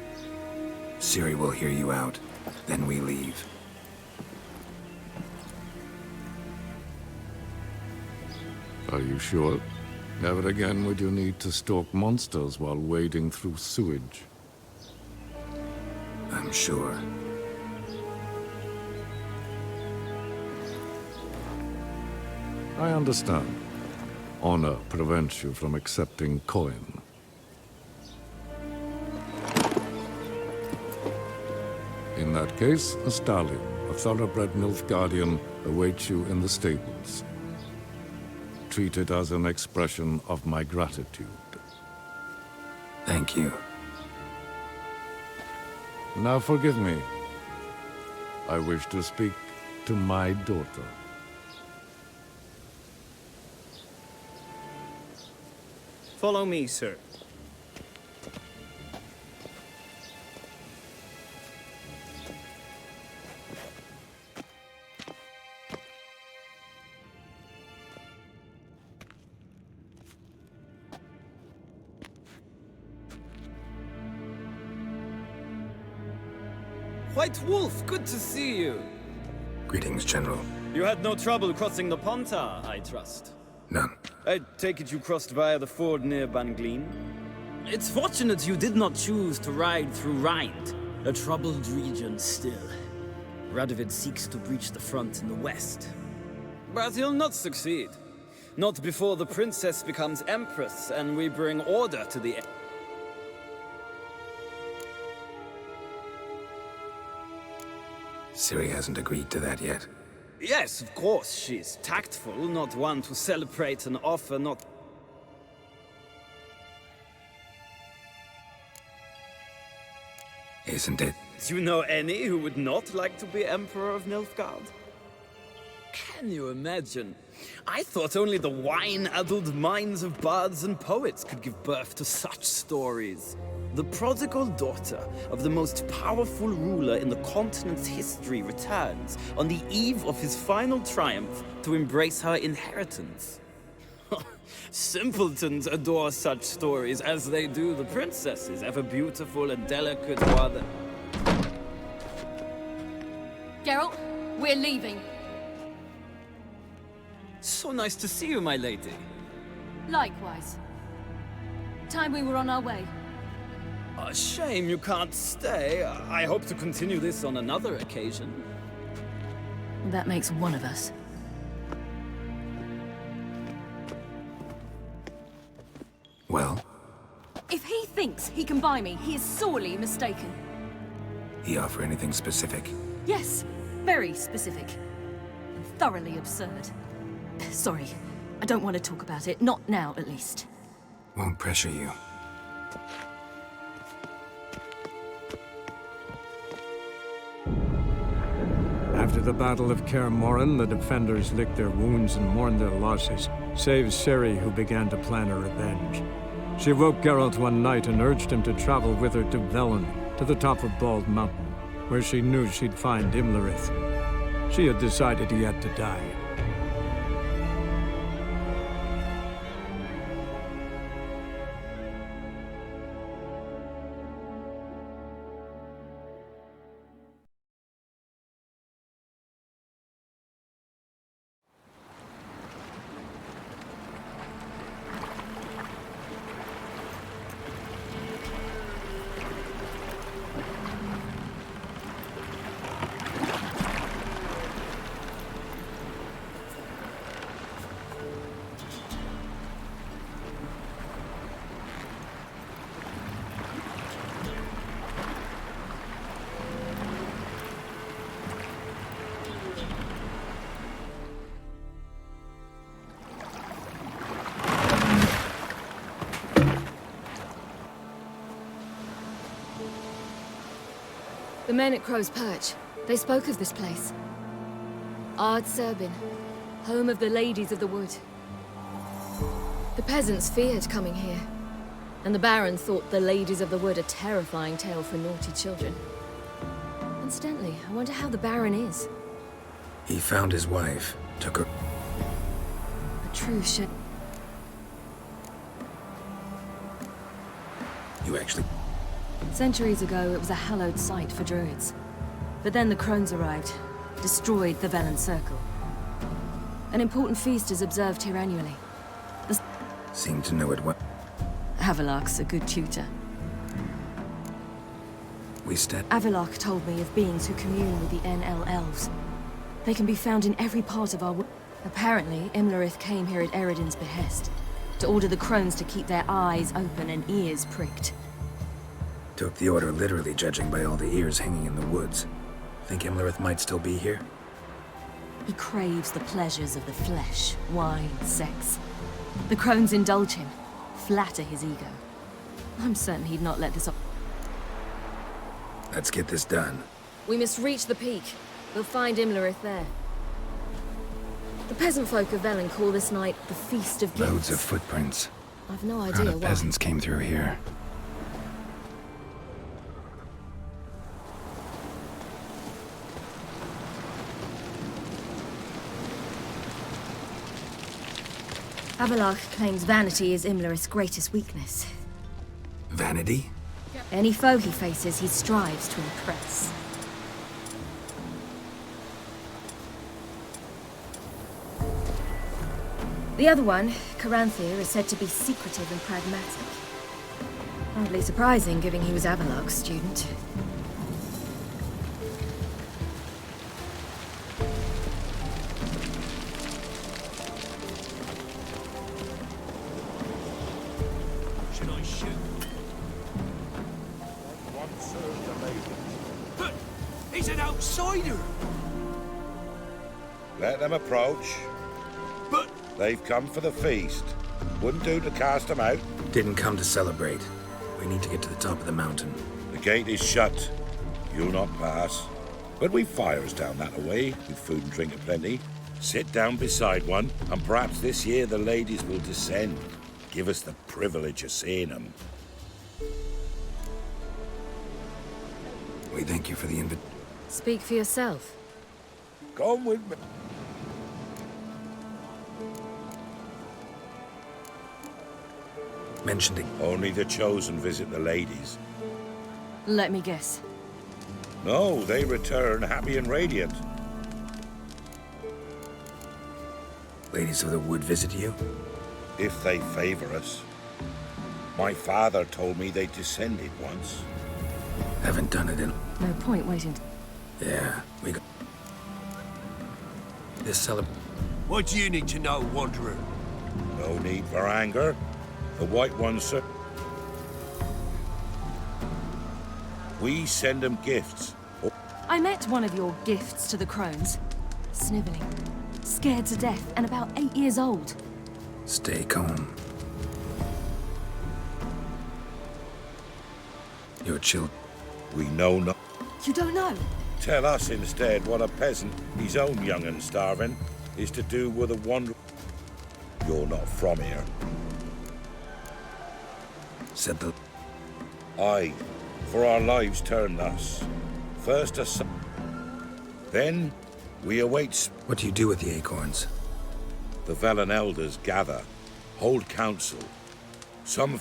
Ciri will hear you out, then we leave. Are you sure? Never again would you need to stalk monsters while wading through sewage. I'm sure. I understand. Honor prevents you from accepting coin. In that case, a stallion, a thoroughbred Nilfgaardian, awaits you in the stables. Treat it as an expression of my gratitude. Thank you. Now forgive me. I wish to speak to my daughter. Follow me, sir. White Wolf, good to see you. Greetings, General. You had no trouble crossing the Pontar, I trust. None. I take it you crossed via the ford near Banglin? It's fortunate you did not choose to ride through Rind, a troubled region still. Radovid seeks to breach the front in the west. But he'll not succeed. Not before the princess becomes empress and we bring order to the... Ciri hasn't agreed to that yet. Yes, of course, she's tactful, not one to celebrate an offer not... Isn't it? Do you know any who would not like to be Emperor of Nilfgaard? Can you imagine? I thought only the wine-addled minds of bards and poets could give birth to such stories. The prodigal daughter of the most powerful ruler in the continent's history returns on the eve of his final triumph to embrace her inheritance. Simpletons adore such stories as they do the princesses, ever beautiful and delicate while the... Geralt, we're leaving. So nice to see you, my lady. Likewise. Time we were on our way. A shame you can't stay. I hope to continue this on another occasion. That makes one of us. Well? If he thinks he can buy me, he is sorely mistaken. He offer anything specific? Yes, very specific. And thoroughly absurd. Sorry, I don't want to talk about it. Not now, at least. Won't pressure you. After the Battle of Kaer Morhen, the defenders licked their wounds and mourned their losses, save Ciri, who began to plan a revenge. She woke Geralt one night and urged him to travel with her to Velen, to the top of Bald Mountain, where she knew she'd find Imlerith. She had decided he had to die. The men at Crow's Perch, they spoke of this place. Ard Serbin, home of the Ladies of the Wood. The peasants feared coming here, and the Baron thought the Ladies of the Wood a terrifying tale for naughty children. Incidentally, I wonder how the Baron is. He found his wife, took her... A true shit. You actually... Centuries ago, it was a hallowed site for druids. But then the Crones arrived, destroyed the Velen Circle. An important feast is observed here annually. Seemed to know it well. Avilark's a good tutor. Avilark told me of beings who commune with the NL elves. They can be found in every part of our world. Apparently, Imlerith came here at Eredin's behest, to order the crones to keep their eyes open and ears pricked. Took the order literally, judging by all the ears hanging in the woods. Think Imlerith might still be here? He craves the pleasures of the flesh, wine, sex. The crones indulge him, flatter his ego. I'm certain he'd not let this up. Let's get this done. We must reach the peak. We'll find Imlerith there. The peasant folk of Velen call this night the Feast of Gifts. Loads of footprints. I've no Crowd idea of why. peasants came through here. Avalach claims vanity is Imlerith's greatest weakness. Vanity? Any foe he faces, he strives to impress. The other one, Caranthir, is said to be secretive and pragmatic. Hardly surprising, given he was Avalach's student. Should I shoot? One served the lady. But he's an outsider! Let them approach. But they've come for the feast. Wouldn't do to cast them out. Didn't come to celebrate. We need to get to the top of the mountain. The gate is shut. You'll not pass. But we've fires down that away, with food and drink aplenty. Sit down beside one, and perhaps this year the ladies will descend. Give us the privilege of seeing them. We thank you for the invitation. Speak for yourself. Come with me. Mentioned it. Only the chosen visit the ladies. Let me guess. No, they return happy and radiant. Ladies of the wood visit you? If they favor us. My father told me they descended once. Haven't done it in... No point waiting. Yeah, we got... This what do you need to know, Wanderer? No need for anger. The White Ones, sir. We send them gifts. I met one of your gifts to the crones. Sniveling. Scared to death, and about 8 years old. Stay calm. You're chill. We know not. You don't know? Tell us instead what a peasant, his own young and starving, is to do with a wanderer. You're not from here. Said the... Aye, for our lives turn thus. First a sun, then we await... What do you do with the acorns? The Velen elders gather, hold council. Some...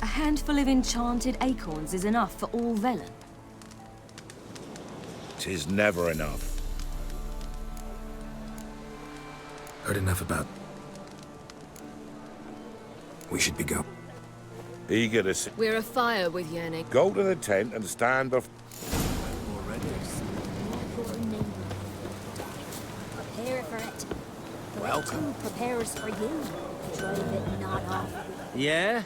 A handful of enchanted acorns is enough for all Velen. 'Tis never enough. Heard enough about... We should be going. Eager to see... We're afire with yearning. Go to the tent and stand before... Prepare for it. Welcome. Prepares for you. Drive it not off. Yeah?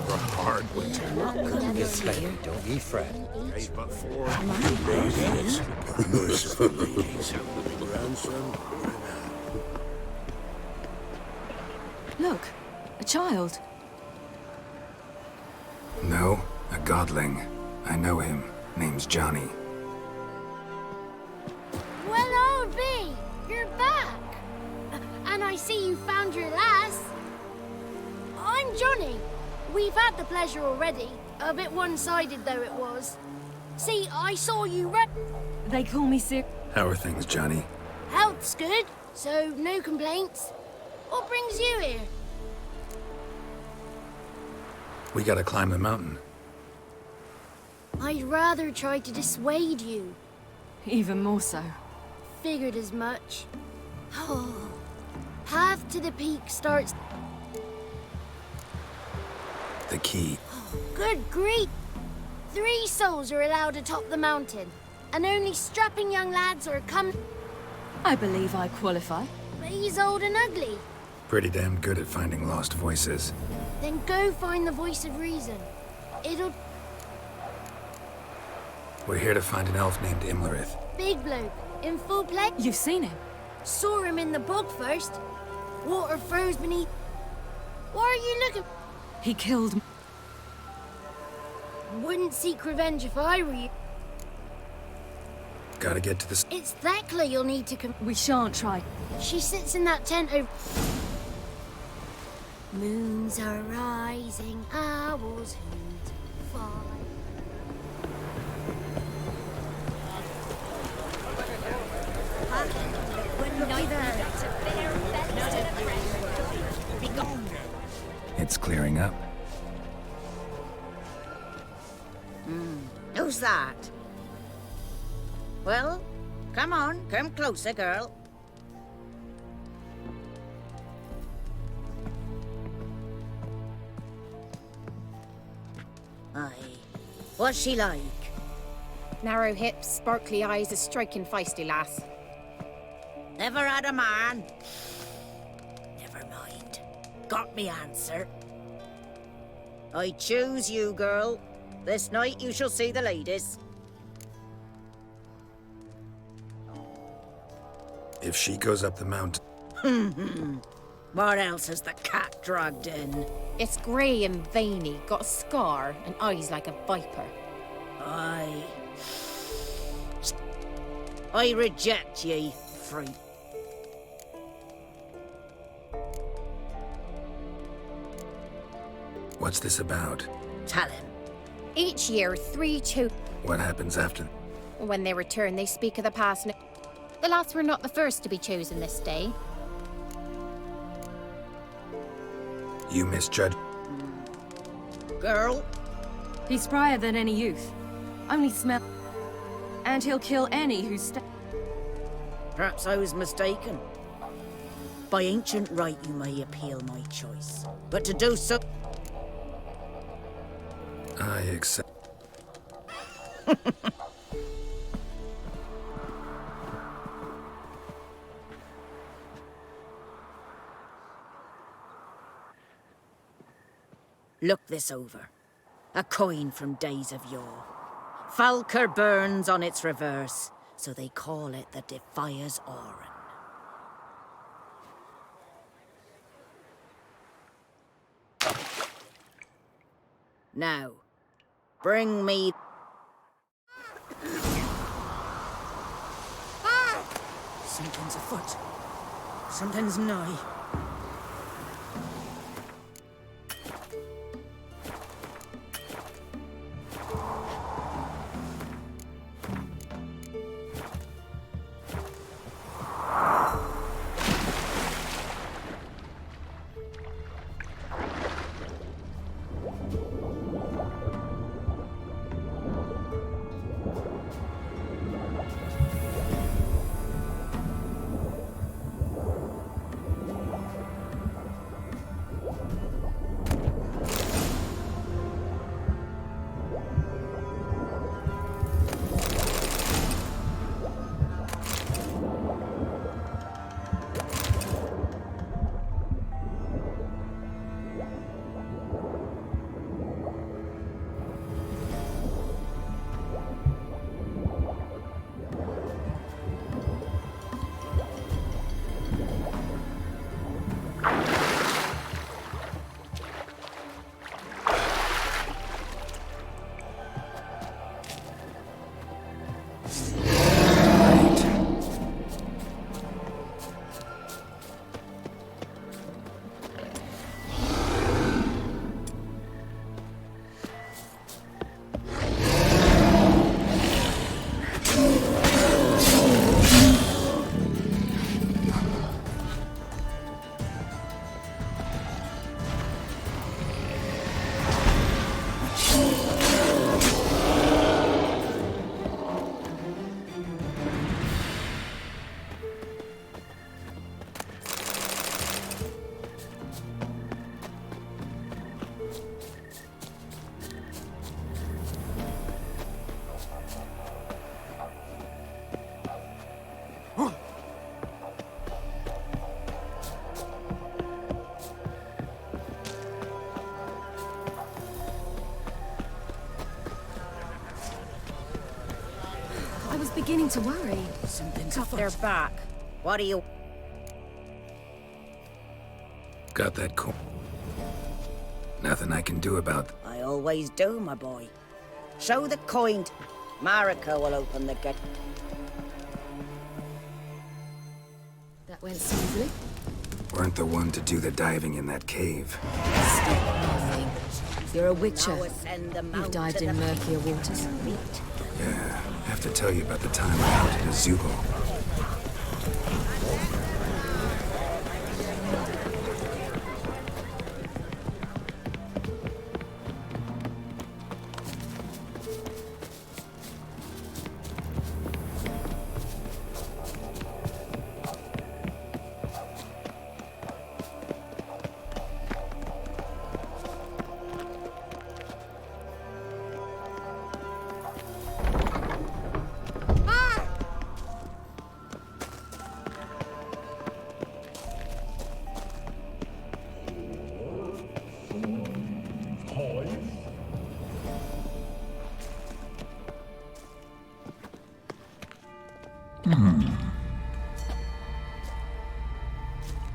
For a hard winter. It's later, don't ye fret. Gave but 4 ladies. Merciful ladies. Grandson. Look, a child. No, a godling. I know him. Name's Johnny. Well, old B, you're back. And I see you found your lass. I'm Johnny. We've had the pleasure already. A bit one-sided though it was. See, I saw you run. They call me Sir. How are things, Johnny? Health's good, so no complaints. What brings you here? We gotta climb the mountain. I'd rather try to dissuade you. Even more so. Figured as much. Path to the peak starts... the key. Good grief! 3 souls are allowed atop the mountain, and only strapping young lads are come. I believe I qualify. But he's old and ugly. Pretty damn good at finding lost voices. Then go find the voice of reason. It'll... We're here to find an elf named Imlerith. Big bloke, in full play. You've seen him? Saw him in the bog first. Water froze beneath. Why are you looking? He killed... Wouldn't seek revenge if I were you. Gotta get to this. It's Thekla you'll need to come. We shan't try. She sits in that tent over... Moons are rising, owls hoot, fly. It's clearing up. Who's that? Well, come on, come closer, girl. Aye. What's she like? Narrow hips, sparkly eyes, a striking feisty lass. Never had a man. Never mind. Got me answer. I choose you, girl. This night you shall see the ladies. If she goes up the mountain... What else has the cat dragged in? It's grey and veiny, got a scar, and eyes like a viper. Aye. I reject ye, freak. What's this about? Tell him. Each year, 3 choose. What happens after... When they return, they speak of the past. The lads were not the first to be chosen this day. You misjudge... Girl? He's sprier than any youth. Only smell... And he'll kill any who Perhaps I was mistaken. By ancient right, you may appeal my choice. But to do so... I accept... Look this over. A coin from days of yore. Falker burns on its reverse, so they call it the Defier's Oran. Now, bring me... Something's afoot. Something's nigh. beginning to worry. Something's off their back. What do you... Got that coin? Nothing I can do about... I always do, my boy. Show the coin. Mariko will open the gate. That went smoothly. Weren't the one to do the diving in that cave. Nothing. You're a witcher. Now ascend the You've mount dived to in the murkier waters. Yeah, I have to tell you about the time I hunted a Zugal.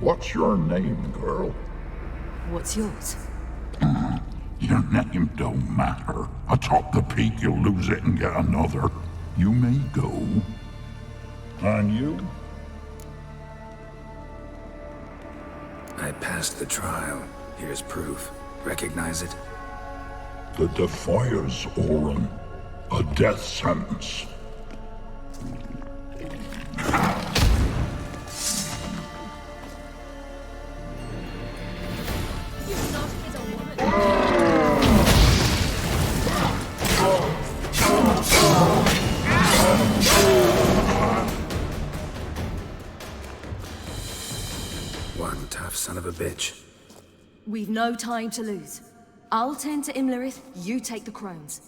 What's your name, girl? What's yours? Your name don't matter. Atop the peak, you'll lose it and get another. You may go. And you? I passed the trial. Here's proof. Recognize it? The Defier's Orin. A death sentence. One tough son of a bitch. We've no time to lose. I'll tend to Imlerith, you take the crones.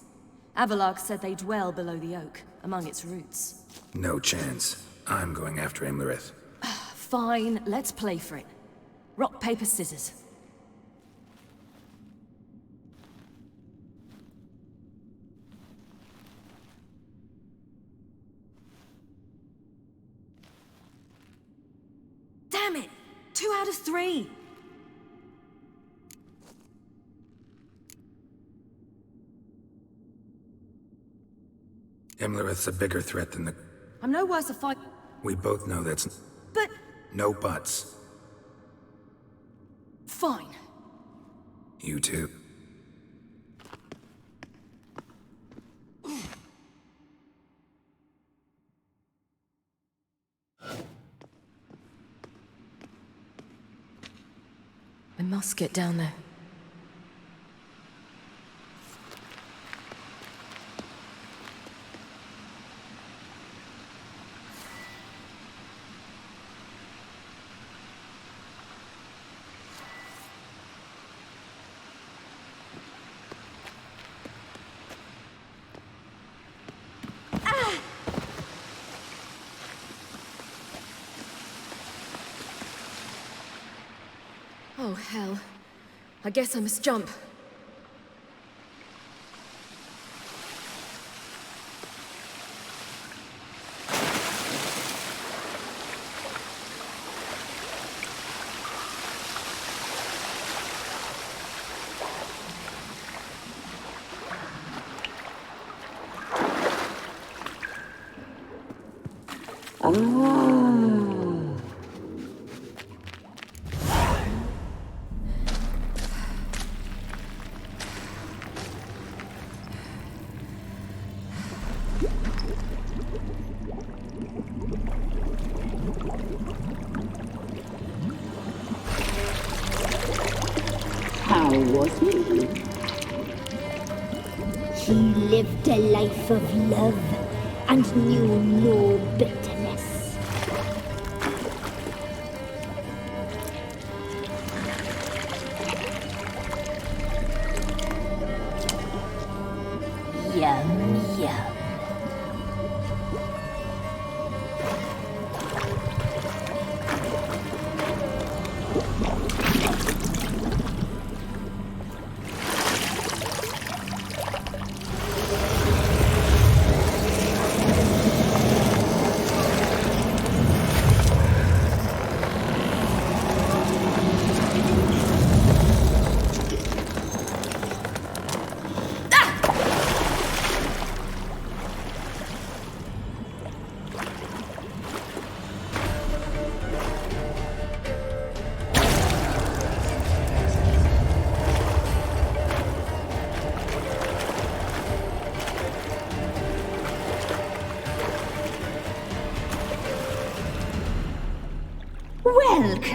Avalark said they dwell below the oak, among its roots. No chance. I'm going after Imlerith. Fine, let's play for it. Rock, paper, scissors. Damn it! 2 out of 3! Imlerith's a bigger threat than the... I'm no worse a fight... We both know that's... But... No buts. Fine. You too. I must get down there. Oh, hell. I guess I must jump. How was he? He lived a life of love and knew no bitterness. Yum, yum.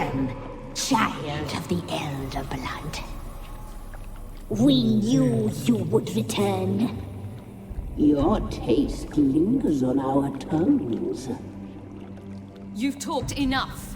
Welcome, child of the Elder Blood. We knew you would return. Your taste lingers on our tongues. You've talked enough.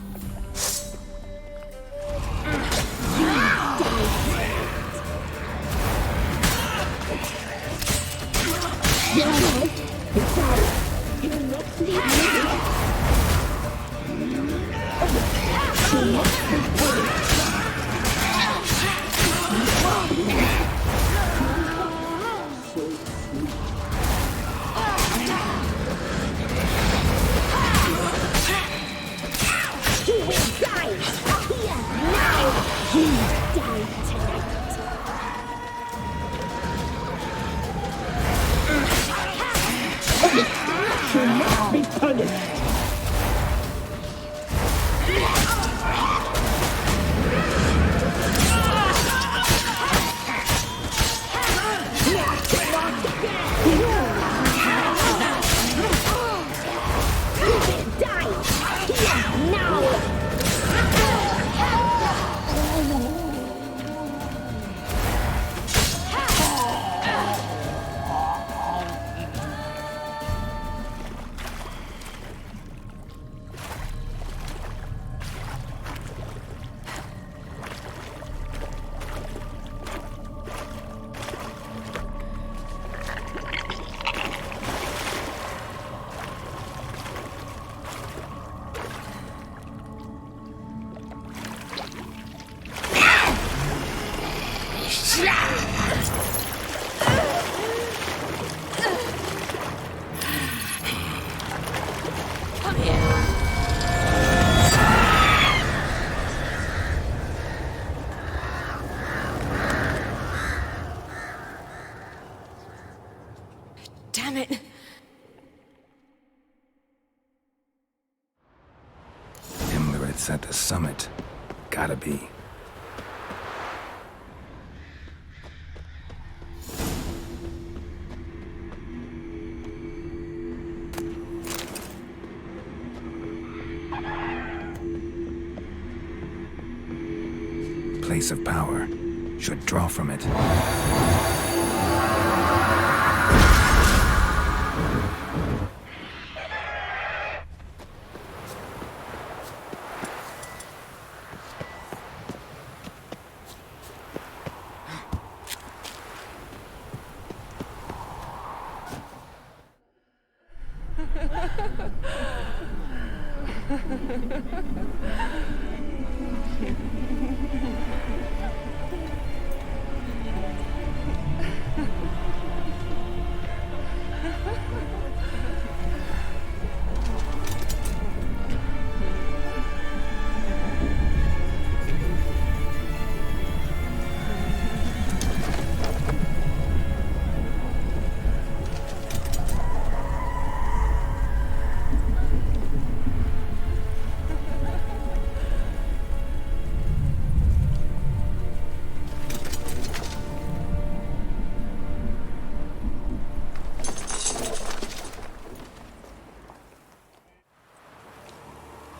Damn it! Timlerith's at the summit. Gotta be. Place of power. Should draw from it.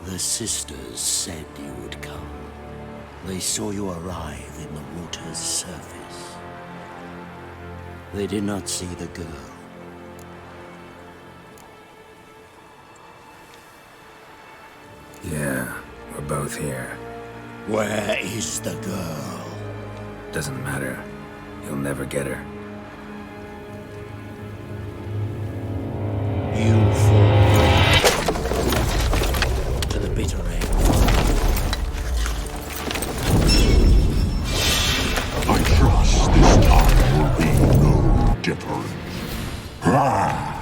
The sisters said you would come. They saw you arrive in the water's surface. They did not see the girl. Yeah, we're both here. Where is the girl? Doesn't matter. You'll never get her. You fall to the bitter end. I trust this time will be no different. Ah!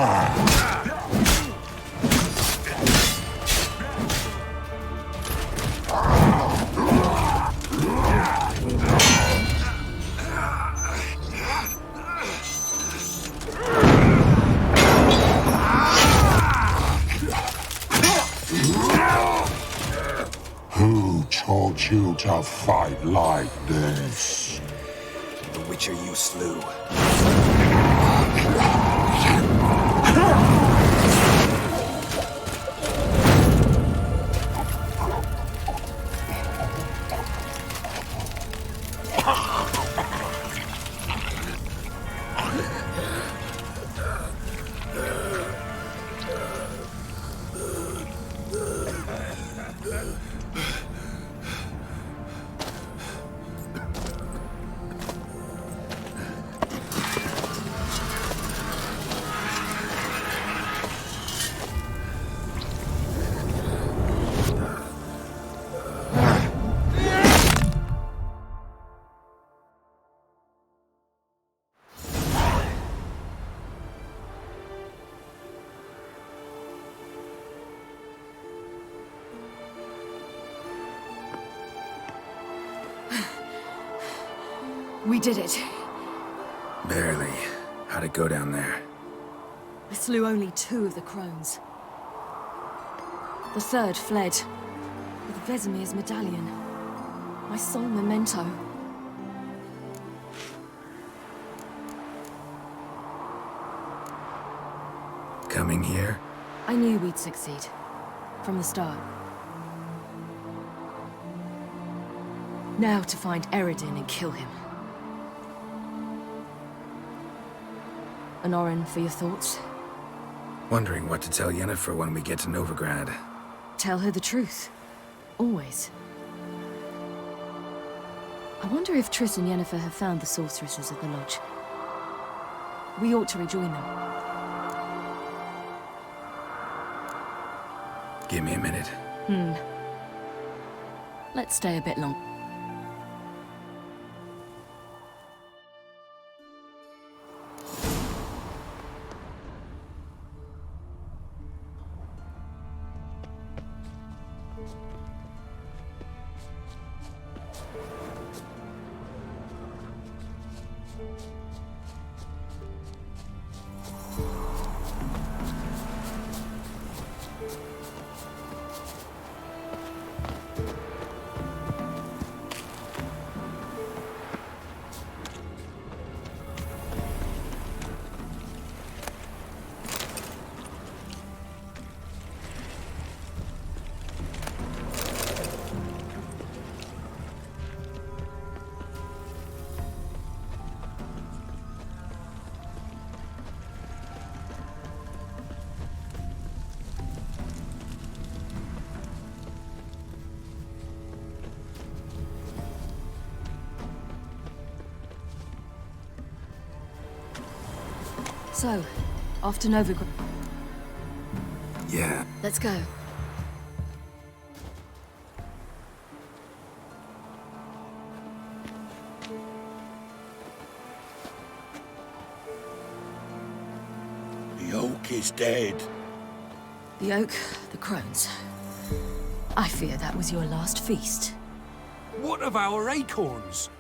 Who taught you to fight like this? The Witcher you slew. We did it. Barely. How'd it go down there? I slew only 2 of the crones. The 3rd fled with Vesemir's medallion. My sole memento. Coming here? I knew we'd succeed. From the start. Now to find Eredin and kill him. Honorin, for your thoughts? Wondering what to tell Yennefer when we get to Novigrad. Tell her the truth. Always. I wonder if Triss and Yennefer have found the sorceresses of the Lodge. We ought to rejoin them. Give me a minute. Let's stay a bit longer. So, off to Novigrad. Yeah. Let's go. The oak is dead. The oak, the crones. I fear that was your last feast. What of our acorns?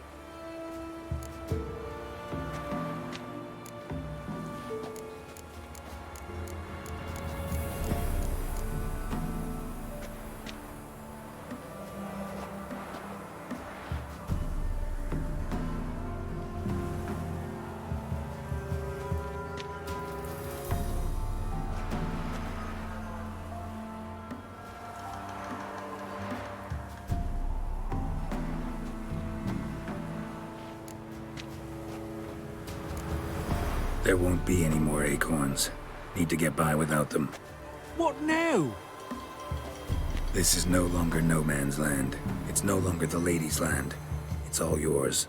There won't be any more acorns. Need to get by without them. What now? This is no longer no man's land. It's no longer the lady's land. It's all yours.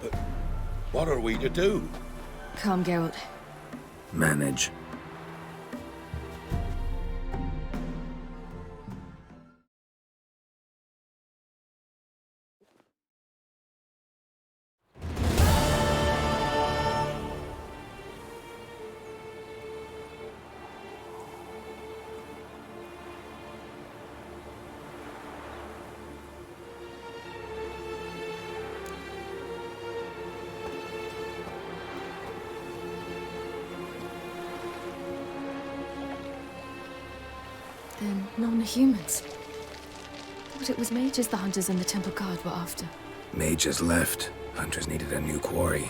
But what are we to do? Come, Geralt. Manage. Then non-humans. Thought it was mages the hunters and the temple guard were after. Mages left. Hunters needed a new quarry.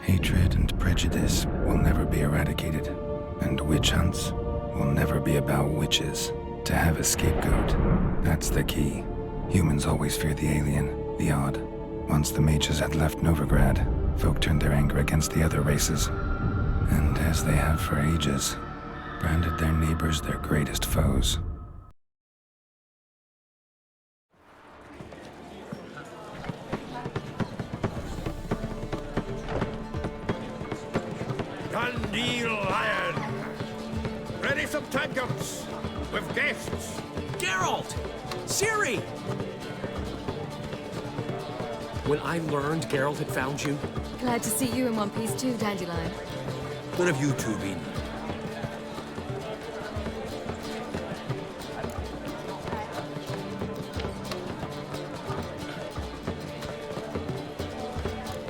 Hatred and prejudice will never be eradicated, and witch hunts will never be about witches. To have a scapegoat, that's the key. Humans always fear the alien, the odd. Once the mages had left Novigrad, folk turned their anger against the other races. And as they have for ages, branded their neighbors their greatest foes. Dandelion! Ready some tankards with guests. Geralt! Ciri! When I learned Geralt had found you... Glad to see you in one piece too, Dandelion. What have you two been?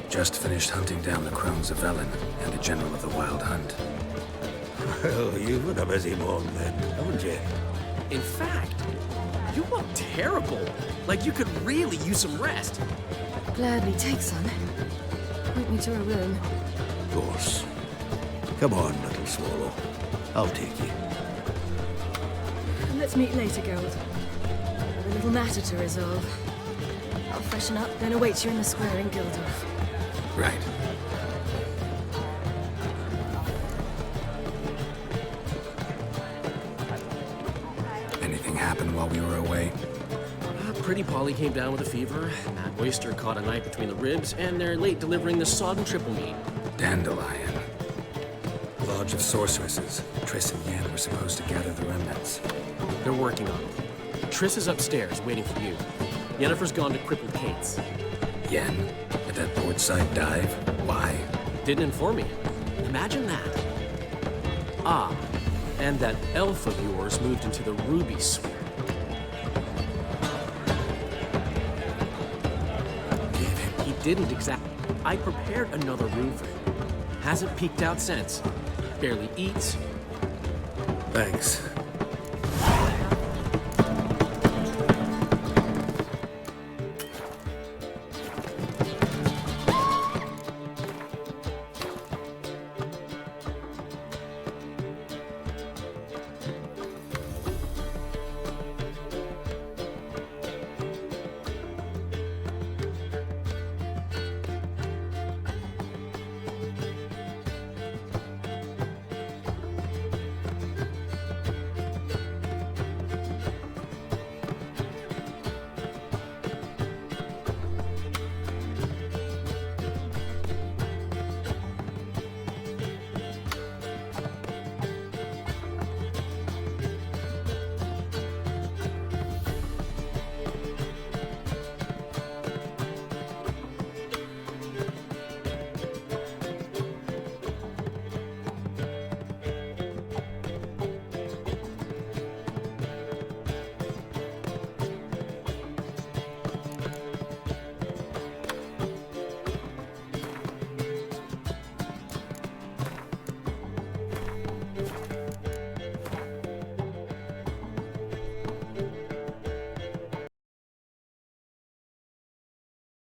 Just finished hunting down the crones of Velen and the general of the Wild Hunt. Well, you've been a busy one then, haven't you? In fact, you look terrible. Like you could really use some rest. Gladly take some. Point me to a room. Of course. Come on, little swallow. I'll take you. Let's meet later, Geralt. I've a little matter to resolve. I'll freshen up, then await you in the square in Gildorf. Right. Anything happened while we were away? Pretty Polly came down with a fever. Mad Oyster caught a knife between the ribs, and they're late delivering the sodden triple meat. Dandelion. Lodge of Sorceresses. Triss and Yen were supposed to gather the remnants. They're working on it. Triss is upstairs, waiting for you. Yennefer's gone to Crippled Kate's. Yen? At that portside dive? Why? Didn't inform me. Imagine that. Ah, and that elf of yours moved into the Ruby Sphere. He didn't exactly. I prepared another room for him. Hasn't peeked out since. Barely eats. Thanks.